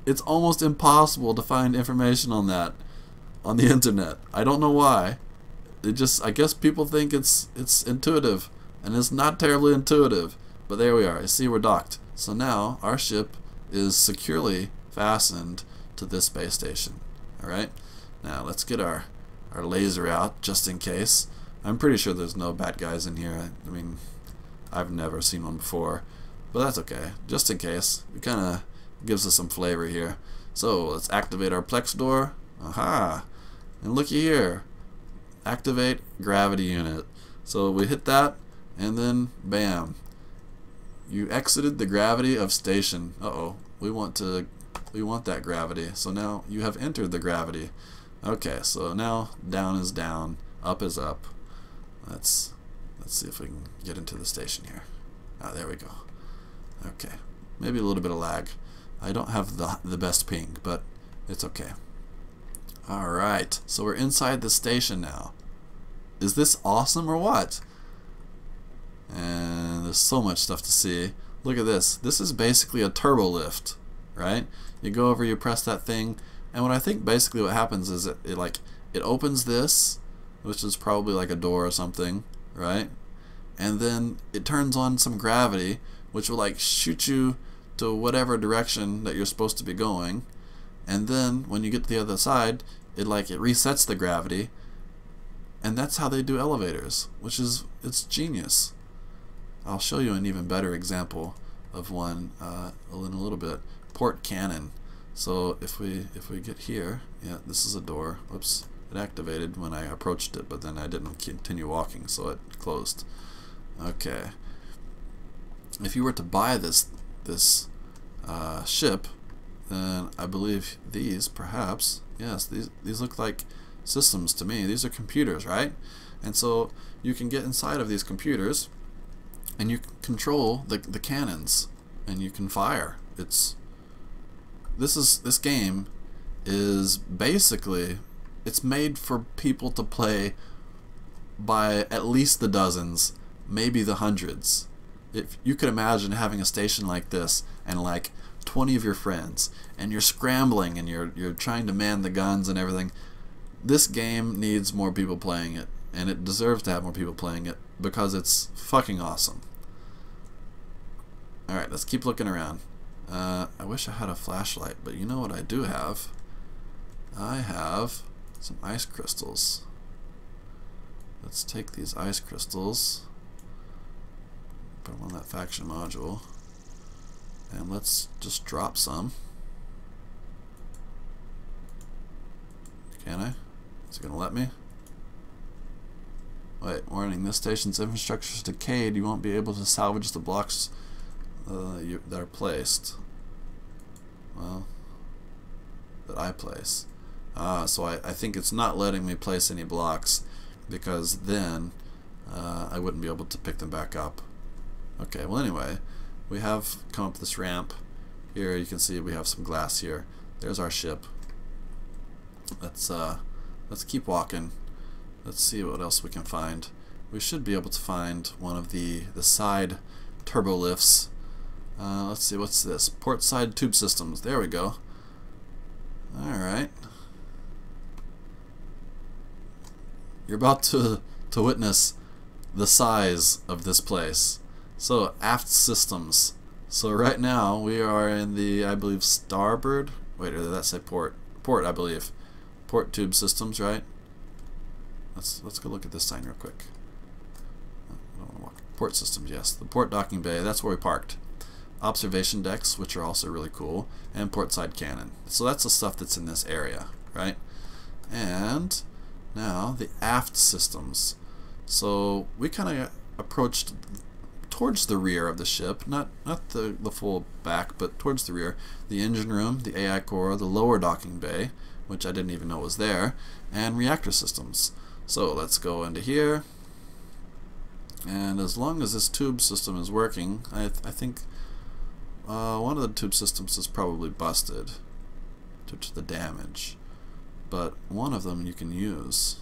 It's almost impossible to find information on that on the internet. I don't know why. It just, I guess people think it's intuitive, and it's not terribly intuitive. But there we are. You see, we're docked. So now our ship is securely fastened to this space station. Alright? Now let's get our laser out just in case. I'm pretty sure there's no bad guys in here. I mean, I've never seen one before. But that's okay. Just in case. It kind of gives us some flavor here. So let's activate our Plex door. Aha! And looky here. Activate gravity unit. So we hit that, and then bam. You exited the gravity of station. Uh-oh. We want that gravity. So now you have entered the gravity. Okay, so now down is down, up is up. Let's see if we can get into the station here. There we go. Okay. Maybe a little bit of lag. I don't have the best ping, but it's okay. Alright, so we're inside the station now. Is this awesome or what? And there's so much stuff to see. Look at this. This is basically a turbo lift, right? You go over, you press that thing, and what I think basically what happens is it opens this, which is probably like a door or something, right? And then it turns on some gravity, which will like shoot you to whatever direction that you're supposed to be going. And then when you get to the other side, it resets the gravity. And that's how they do elevators, which is, it's genius. I'll show you an even better example of one in a little bit. Port cannon. So if we get here, yeah, this is a door. Whoops, it activated when I approached it, but then I didn't continue walking, so it closed. Okay. If you were to buy this ship, then I believe these, perhaps, yes, these look like systems to me. These are computers, right? And so you can get inside of these computers, and you can control the cannons, and you can fire. This game is basically, it's made for people to play by at least the dozens, maybe the hundreds. If you could imagine having a station like this and like 20 of your friends, and you're scrambling and you're trying to man the guns and everything, this game needs more people playing it, and it deserves to have more people playing it because it's fucking awesome. Alright, let's keep looking around. I wish I had a flashlight, but you know what I do have? I have some ice crystals. Let's take these ice crystals, put them on that faction module, and let's just drop some. Can I? Is it gonna let me? Wait, warning, this station's infrastructure is decayed. You won't be able to salvage the blocks that are placed. Well, that I place. So I think it's not letting me place any blocks, because then I wouldn't be able to pick them back up. Okay, well anyway, we have come up this ramp. Here you can see we have some glass here. There's our ship. Let's keep walking. Let's see what else we can find. We should be able to find one of the side turbo lifts. Let's see, what's this? Port side tube systems. There we go. Alright. You're about to witness the size of this place. So, aft systems. So right now we are in the, I believe, starboard. Wait, or did that say port? Port, I believe. port tube systems, right? Let's go look at this sign real quick. Port systems, yes. The port docking bay, that's where we parked. Observation decks, which are also really cool, and port side cannon. So that's the stuff that's in this area, right? And now the aft systems. So we kind of approached towards the rear of the ship, not the full back, but towards the rear. The engine room, the AI core, the lower docking bay, which I didn't even know was there, and reactor systems. So let's go into here. And as long as this tube system is working, I think one of the tube systems is probably busted due to the damage. But one of them you can use.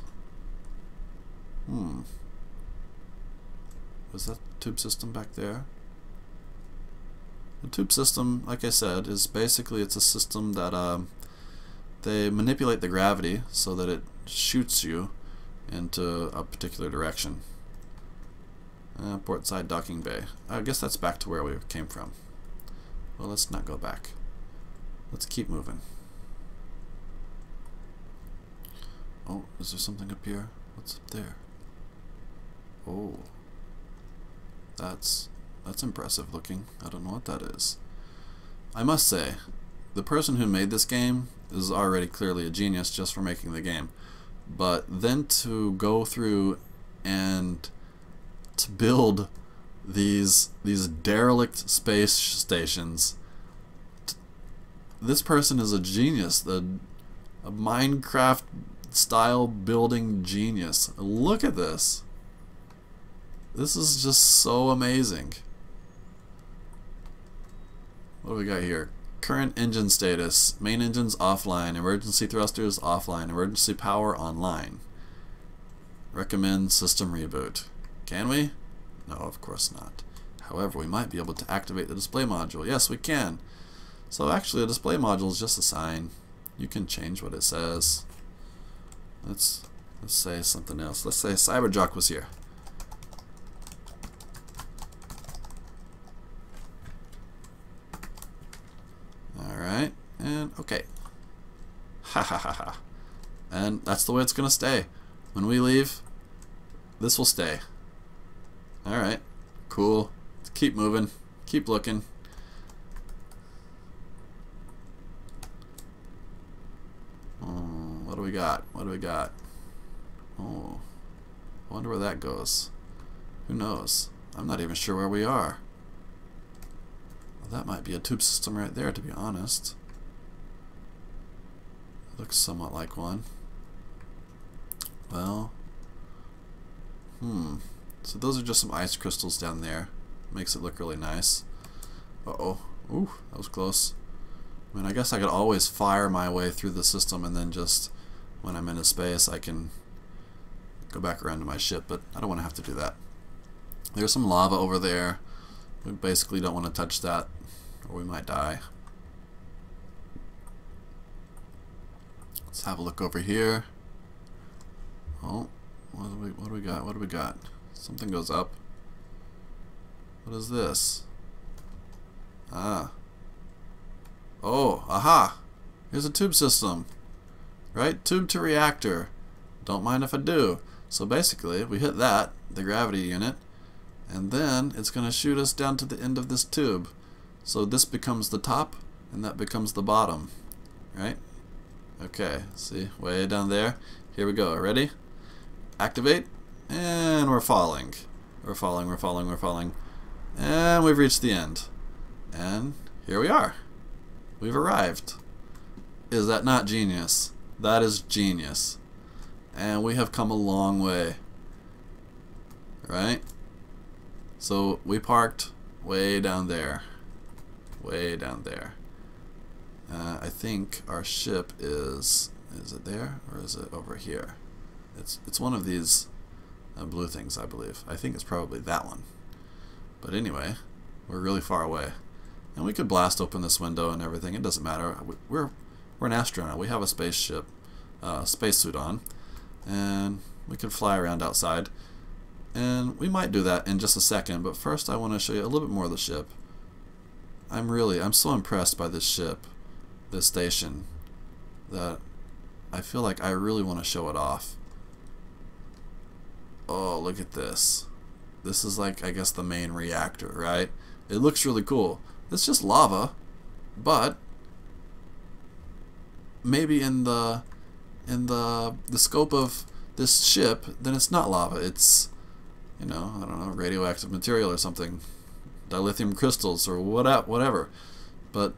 Was that tube system back there? The tube system, like I said, is basically it's a system that they manipulate the gravity so that it shoots you into a particular direction. Port side docking bay. I guess that's back to where we came from. Well, let's not go back. Let's keep moving. Oh, is there something up here? What's up there? Oh, that's impressive looking. I don't know what that is. I must say, the person who made this game is already clearly a genius just for making the game. But then to go through and to build these derelict space stations, this person is a genius, a Minecraft style building genius. Look at this. This is just so amazing. What do we got here? Current engine status. Main engines offline. Emergency thrusters offline. Emergency power online. Recommend system reboot. Can we? No, of course not. However, we might be able to activate the display module. Yes, we can. So actually, a display module is just a sign. You can change what it says. Let's say something else. Let's say Psyberjock was here. Alright, and okay. Ha ha ha ha. And that's the way it's gonna stay. When we leave, this will stay. Alright, cool. Let's keep moving. Keep looking. What do we got? What do we got? Oh, I wonder where that goes. Who knows? I'm not even sure where we are. Well, that might be a tube system right there, to be honest. Looks somewhat like one. Well, so those are just some ice crystals down there. Makes it look really nice. Uh-oh. Ooh, that was close. I mean, I guess I could always fire my way through the system and then just, when I'm in space, I can go back around to my ship, but I don't want to have to do that. There's some lava over there. We basically don't want to touch that, or we might die. Let's have a look over here. Oh, what do we got? What do we got? Something goes up. What is this? Ah. Oh, aha! Here's a tube system. Right? Tube to reactor. Don't mind if I do. So basically, we hit that, the gravity unit, and then it's going to shoot us down to the end of this tube. So this becomes the top, and that becomes the bottom. Right? Okay, see? Way down there. Here we go. Ready? Activate. And we're falling. We're falling, we're falling, we're falling. And we've reached the end. And here we are. We've arrived. Is that not genius? That is genius. And we have come a long way. Right? So we parked way down there. Way down there. I think our ship is it there or is it over here? It's one of these blue things, I believe. I think it's probably that one. But anyway, we're really far away. And we could blast open this window and everything. It doesn't matter. We're an astronaut. We have a spaceship, spacesuit on, and we can fly around outside. And we might do that in just a second. But first, I want to show you a little bit more of the ship. I'm so impressed by this ship, this station, that I feel like I really want to show it off. Oh, look at this. This is like, I guess, the main reactor, right? It looks really cool. It's just lava, but maybe in the scope of this ship, then it's not lava. It's, you know, I don't know, radioactive material or something, dilithium crystals or whatever. But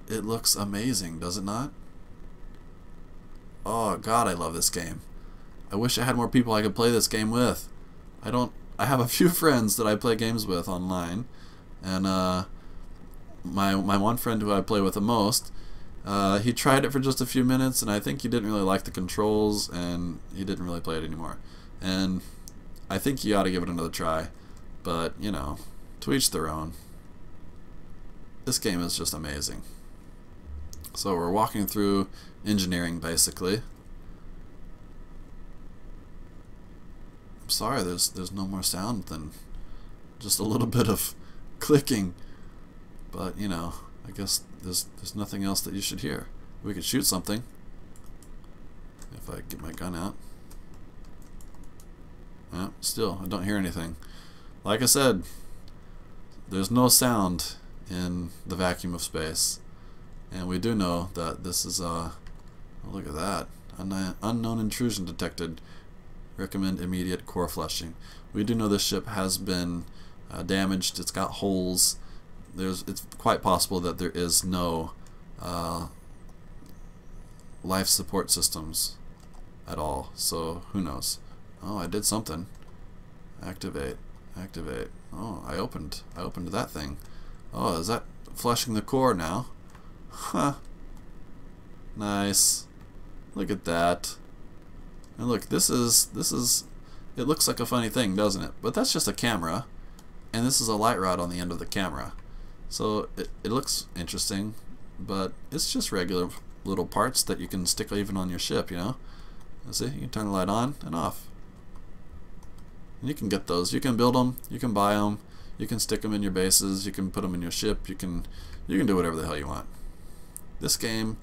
it looks amazing, does it not? Oh God, I love this game. I wish I had more people I could play this game with. I have a few friends that I play games with online, and my one friend who I play with the most, he tried it for just a few minutes, and I think he didn't really like the controls, and he didn't really play it anymore. And I think he ought to give it another try, but you know, to each their own. This game is just amazing. So we're walking through engineering, basically. I'm sorry, there's no more sound than just a little bit of clicking, but you know, I guess there's nothing else that you should hear. We could shoot something if I get my gun out. Yeah, still, I don't hear anything. Like I said, there's no sound in the vacuum of space, and we do know that this is oh, look at that, unknown intrusion detected. Recommend immediate core flushing. We do know this ship has been damaged. It's got holes. It's quite possible that there is no life support systems at all. So who knows? Oh, I did something. Activate. Activate. Oh, I opened that thing. Oh, is that flushing the core now? Huh. Nice. Look at that. And look, this is, it looks like a funny thing, doesn't it? But that's just a camera, and this is a light rod on the end of the camera. So it looks interesting, but it's just regular little parts that you can stick even on your ship, you know? See, you can turn the light on and off. And you can get those. You can build them, you can buy them, you can stick them in your bases, you can put them in your ship, you can do whatever the hell you want. This game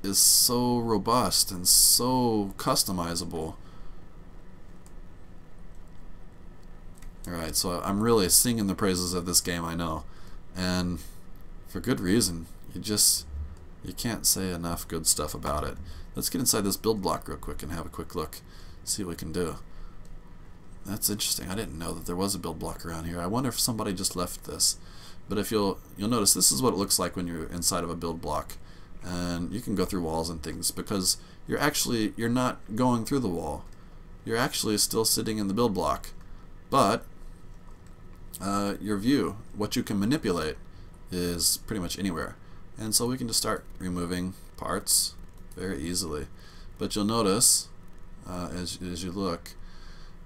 is so robust and so customizable. Alright, so I'm really singing the praises of this game, I know, and for good reason. You can't say enough good stuff about it. Let's get inside this build block real quick and have a quick look, see what we can do. That's interesting. I didn't know that there was a build block around here. I wonder if somebody just left this. But if you'll notice, this is what it looks like when you're inside of a build block. And you can go through walls and things because you're not going through the wall. You're actually still sitting in the build block. But your view, what you can manipulate, is pretty much anywhere. And so we can just start removing parts very easily. But you'll notice, as you look,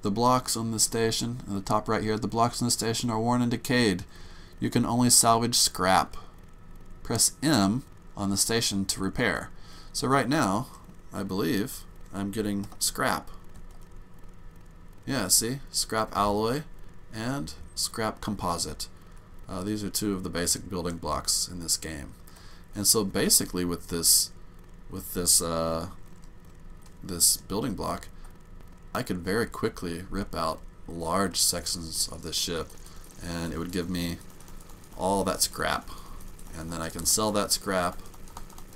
the blocks on the station, at the top right here, the blocks on the station are worn and decayed. You can only salvage scrap. Press M on the station to repair. So right now, I believe I'm getting scrap. Yeah, see? Scrap alloy and scrap composite. These are two of the basic building blocks in this game. And so basically with this building block, I could very quickly rip out large sections of this ship, and it would give me all that scrap. And then I can sell that scrap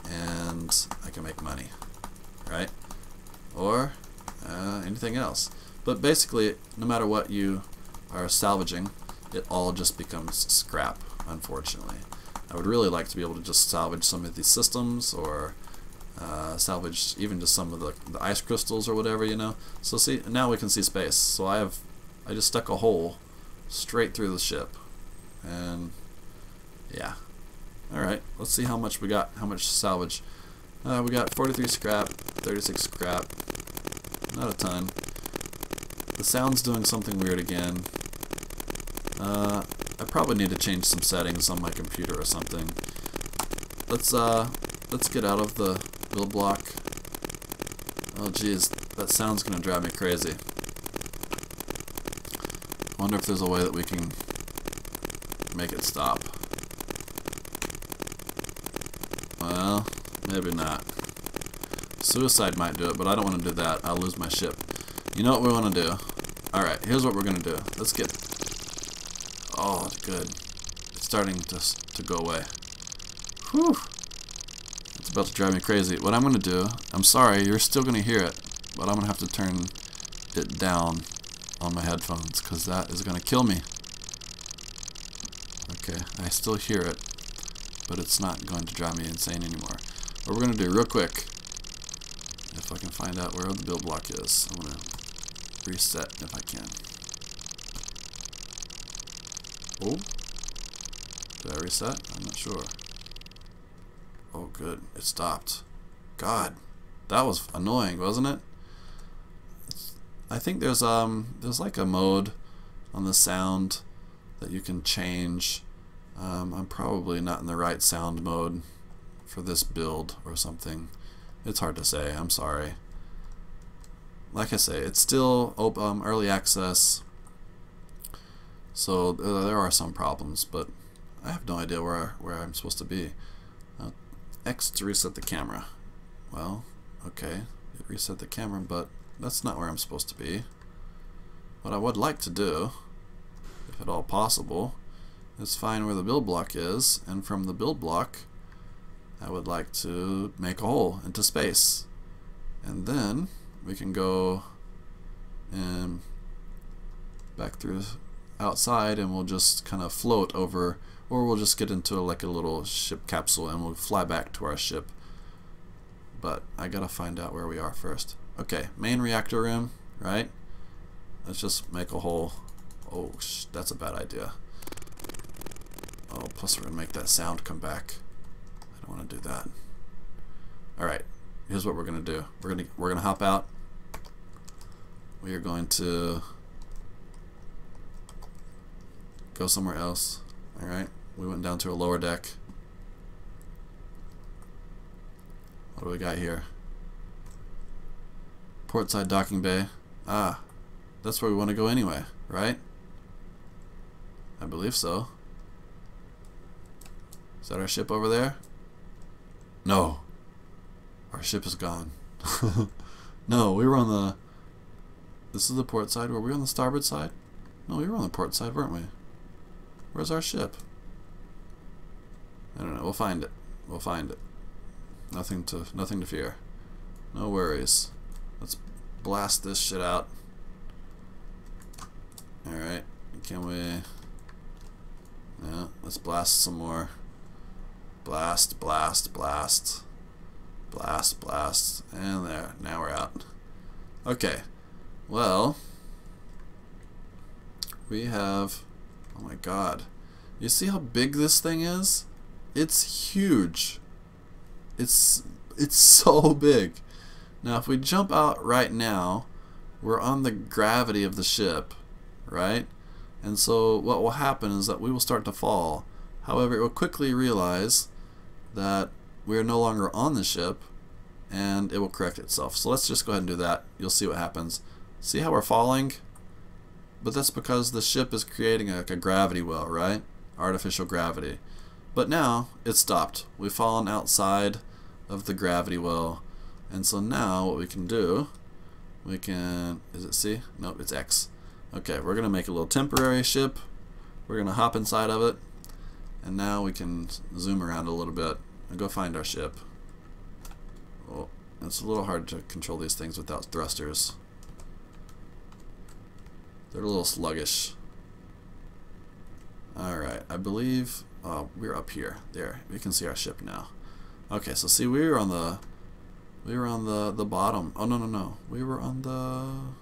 and I can make money, right? Or anything else. But basically, no matter what you are salvaging, it all just becomes scrap, unfortunately. I would really like to be able to just salvage some of these systems, or salvage even just some of the ice crystals or whatever, you know. So see, now we can see space. So I just stuck a hole straight through the ship, and yeah. Alright, let's see how much we got, how much salvage. We got 43 scrap, 36 scrap, not a ton. The sound's doing something weird again. I probably need to change some settings on my computer or something. Let's get out of the build block. Oh geez, that sound's gonna drive me crazy. I wonder if there's a way that we can make it stop. Well, maybe not. Suicide might do it, but I don't want to do that. I'll lose my ship. You know what we want to do? Alright, here's what we're going to do. Let's get... Oh, good. It's starting to go away. Whew. It's about to drive me crazy. What I'm going to do... I'm sorry, you're still going to hear it, but I'm going to have to turn it down on my headphones, because that is going to kill me. Okay, I still hear it, but it's not going to drive me insane anymore. What we're going to do real quick, if I can find out where the build block is, I'm going to reset if I can. Oh, did I reset? I'm not sure. Oh good, it stopped. God, that was annoying, wasn't it? I think there's like a mode on the sound that you can change. I'm probably not in the right sound mode for this build or something. It's hard to say, I'm sorry. Like I say, it's still early access, so there are some problems, but I have no idea where I'm supposed to be. X to reset the camera. Well, okay, it reset the camera, but that's not where I'm supposed to be. What I would like to do, if at all possible, is find where the build block is, and from the build block I would like to make a hole into space, and then we can go and back through outside, and we'll just kind of float over, or we'll just get into like a little ship capsule and we'll fly back to our ship. But I gotta find out where we are first. Okay, main reactor room, right? Let's just make a hole. Oh, that's a bad idea. Oh, plus we're gonna make that sound come back. I don't want to do that. All right, here's what we're gonna do. We're gonna hop out. We are going to go somewhere else. All right, we went down to a lower deck. What do we got here? Portside docking bay. Ah, that's where we want to go anyway, right? I believe so. Is that our ship over there? No. Our ship is gone. No, we were on the... This is the port side. Were we on the starboard side? No, we were on the port side, weren't we? Where's our ship? I don't know. We'll find it. We'll find it. Nothing to fear. No worries. Let's blast this shit out. Alright. Can we... Yeah, let's blast some more. Blast, blast, blast. Blast, blast. And there. Now we're out. Okay. Well, we have... Oh my god. You see how big this thing is? It's huge. It's so big. Now if we jump out right now, we're on the gravity of the ship, right? And so what will happen is that we will start to fall. However, it will quickly realize that we are no longer on the ship, and it will correct itself. So let's just go ahead and do that. You'll see what happens. See how we're falling? But that's because the ship is creating a gravity well, right? Artificial gravity. But now it's stopped. We've fallen outside of the gravity well. And so now what we can do, we can, is it C? Nope, it's X. Okay, we're going to make a little temporary ship. We're going to hop inside of it. And now we can zoom around a little bit and go find our ship. Oh, it's a little hard to control these things without thrusters. They're a little sluggish. Alright, I believe we're up here. There, we can see our ship now. Okay, so see, we were on the bottom. Oh no. We were on the...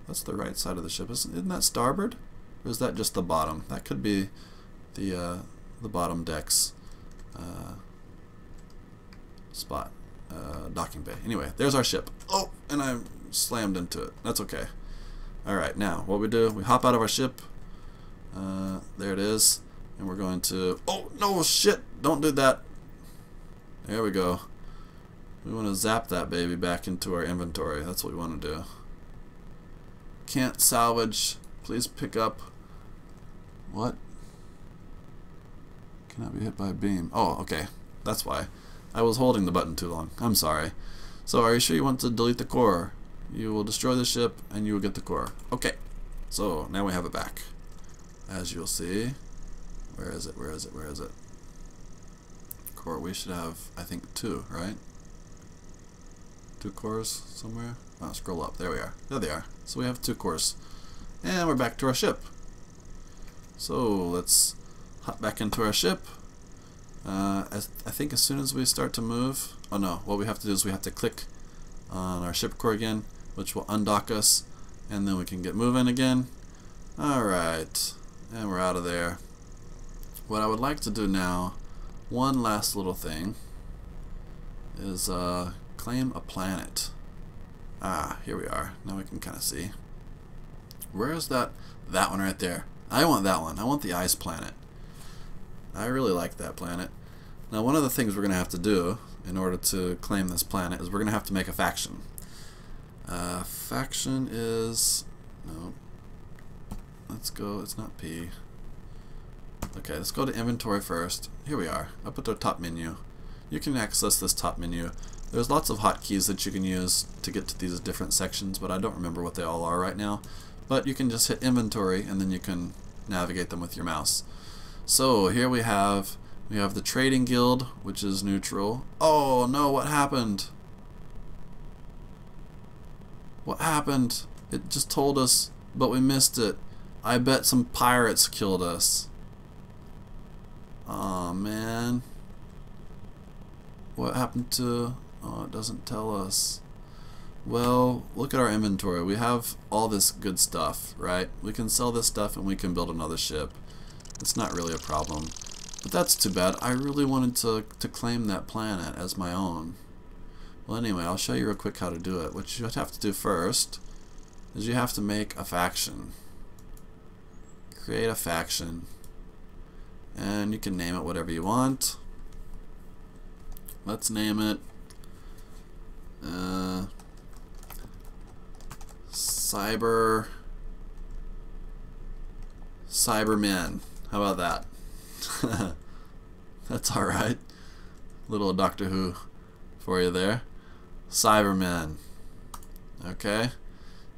That's the right side of the ship. Isn't that starboard? Or is that just the bottom? That could be the bottom deck's spot. Docking bay. Anyway, there's our ship. Oh, and I slammed into it. That's okay. Alright, now what we do, we hop out of our ship. There it is. And we're going to... Oh, no, shit! Don't do that. There we go. We want to zap that baby back into our inventory. That's what we want to do. Can't salvage. Please pick up. What? Cannot be hit by a beam. Oh, okay. That's why. I was holding the button too long. I'm sorry. So are you sure you want to delete the core? You will destroy the ship and you will get the core. Okay. So now we have it back. As you'll see. Where is it? Where is it? Where is it? Core. We should have, I think, 2, right? 2 cores somewhere. Oh, scroll up. There we are. There they are. So we have 2 cores. And we're back to our ship. So let's hop back into our ship. I think as soon as we start to move, oh no, what we have to do is we have to click on our ship core again, which will undock us, and then we can get moving again. Alright, and we're out of there. What I would like to do now, one last little thing, is claim a planet. Ah, here we are. Now we can kind of see. Where is that? That one right there. I want that one. I want the ice planet. I really like that planet. Now, one of the things we're going to have to do in order to claim this planet is we're going to have to make a faction. Faction is... no. Let's go. It's not P. Okay, let's go to inventory first. Here we are. Up at the top menu. You can access this top menu. There's lots of hotkeys that you can use to get to these different sections, but I don't remember what they all are right now. But you can just hit inventory and then you can navigate them with your mouse. So here we have the trading guild, which is neutral. Oh no, what happened? What happened? It just told us, but we missed it. I bet some pirates killed us. Aw, man. What happened to... oh, it doesn't tell us. Well, look at our inventory. We have all this good stuff, right? We can sell this stuff and we can build another ship. It's not really a problem. But that's too bad. I really wanted to claim that planet as my own. Well, anyway, I'll show you real quick how to do it. What you have to do first is you have to make a faction. Create a faction. And you can name it whatever you want. Let's name it Cybermen. How about that? That's alright. Little Doctor Who for you there. Cybermen. Okay.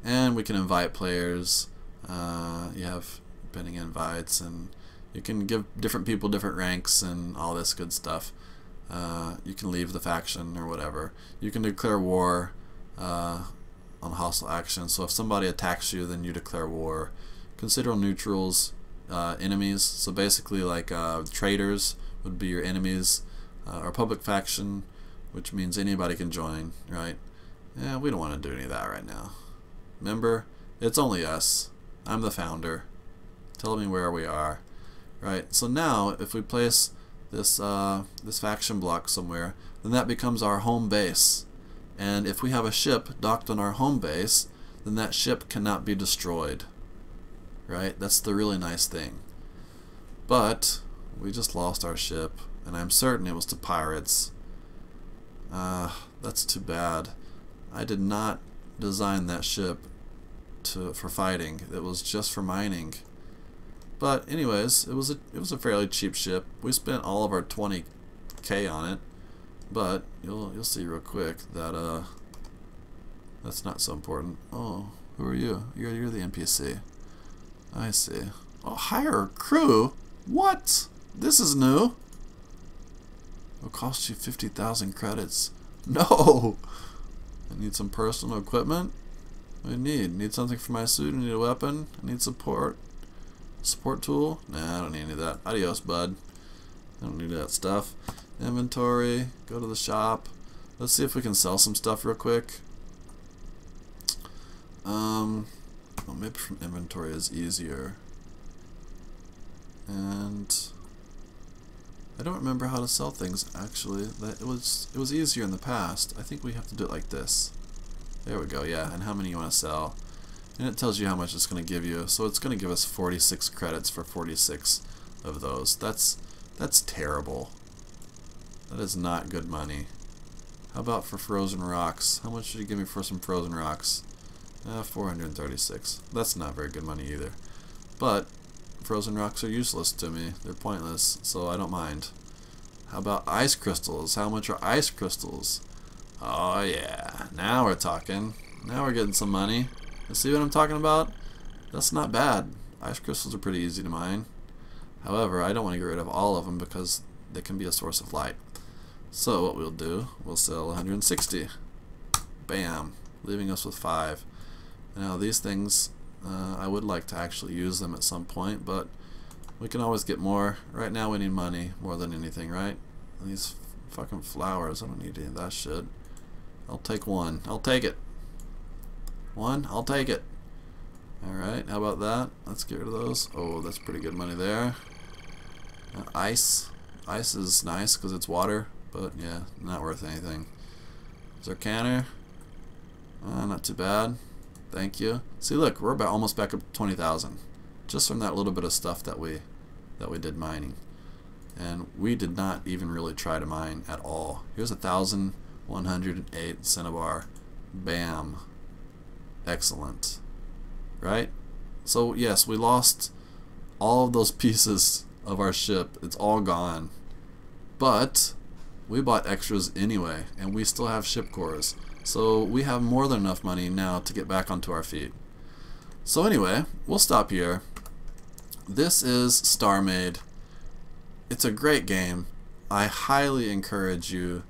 And we can invite players. You have pending invites, and you can give different people different ranks and all this good stuff. You can leave the faction or whatever. You can declare war on hostile action. So if somebody attacks you, then you declare war. Consider neutrals enemies. So basically, like traitors would be your enemies. Our public faction, which means anybody can join, right? Yeah, we don't want to do any of that right now. Remember, it's only us. I'm the founder. Tell me where we are, right? So now, if we place this this faction block somewhere, then that becomes our home base. And if we have a ship docked on our home base, then that ship cannot be destroyed, right? That's the really nice thing. But we just lost our ship, and I'm certain it was to pirates. That's too bad. I did not design that ship for fighting. It was just for mining. But anyways, it was a fairly cheap ship. We spent all of our 20K on it, but you'll see real quick that that's not so important. Oh, who are you? You're the NPC. I see. Oh, hire a crew? What? This is new. It'll cost you 50,000 credits. No. I need some personal equipment. What do you need? Need something for my suit? I need a weapon? I need support. Support tool? Nah, I don't need any of that. Adios, bud. I don't need that stuff. Inventory. Go to the shop. Let's see if we can sell some stuff real quick. Well, maybe from inventory is easier. And I don't remember how to sell things actually. It was easier in the past. I think we have to do it like this. There we go, yeah. And how many you want to sell. And it tells you how much it's going to give you. So it's going to give us 46 credits for 46 of those. That's terrible. That is not good money. How about for frozen rocks? How much should you give me for some frozen rocks? 436. That's not very good money either. But frozen rocks are useless to me. They're pointless, so I don't mind. How about ice crystals? How much are ice crystals? Oh yeah, now we're talking. Now we're getting some money. You see what I'm talking about? That's not bad. Ice crystals are pretty easy to mine. However, I don't want to get rid of all of them because they can be a source of light. So what we'll do, we'll sell 160. Bam, leaving us with 5. Now these things, I would like to actually use them at some point, but we can always get more. Right now we need money more than anything, right? These fucking flowers, I don't need any of that shit. I'll take one. I'll take it. One, I'll take it. Alright, how about that? Let's get rid of those. Oh, that's pretty good money there. Ice. Ice is nice because it's water, but yeah, not worth anything. Zircanner. Not too bad. Thank you. See, look, we're about almost back up to 20,000, just from that little bit of stuff that we did mining, and we did not even really try to mine at all. Here's 1,108 cinnabar. Bam. Excellent. Right? So yes, we lost all of those pieces of our ship. It's all gone. But we bought extras anyway, and we still have ship cores. So we have more than enough money now to get back onto our feet. So anyway, we'll stop here. This is StarMade. It's a great game. I highly encourage you.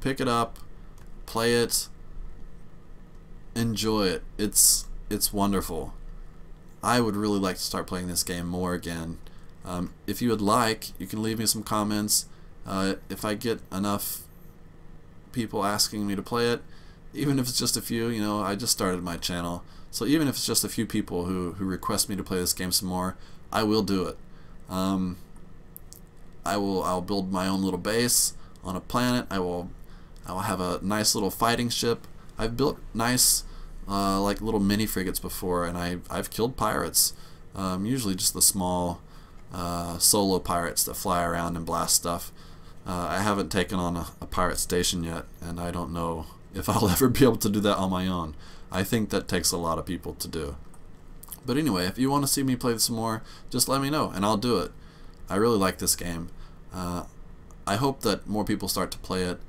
Pick it up, play it, enjoy it. It's wonderful. I would really like to start playing this game more again. If you would like, you can leave me some comments. If I get enough people asking me to play it, even if it's just a few, you know, I just started my channel, so even if it's just a few people who request me to play this game some more, I will do it. I'll build my own little base on a planet. I will have a nice little fighting ship. I've built nice like little mini frigates before, and I've killed pirates. Usually just the small solo pirates that fly around and blast stuff. I haven't taken on a pirate station yet, and I don't know if I'll ever be able to do that on my own. I think that takes a lot of people to do. But anyway, if you want to see me play some more, just let me know and I'll do it. I really like this game. I hope that more people start to play it.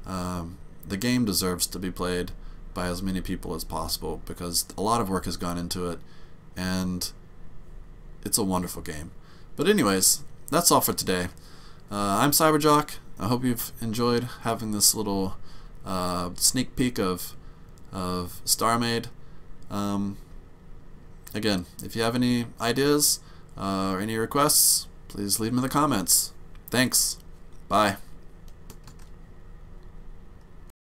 The game deserves to be played by as many people as possible because a lot of work has gone into it, and it's a wonderful game. But anyways, that's all for today. I'm Psyberjock. I hope you've enjoyed having this little sneak peek of StarMade. Again, if you have any ideas or any requests, please leave them in the comments. Thanks. Bye.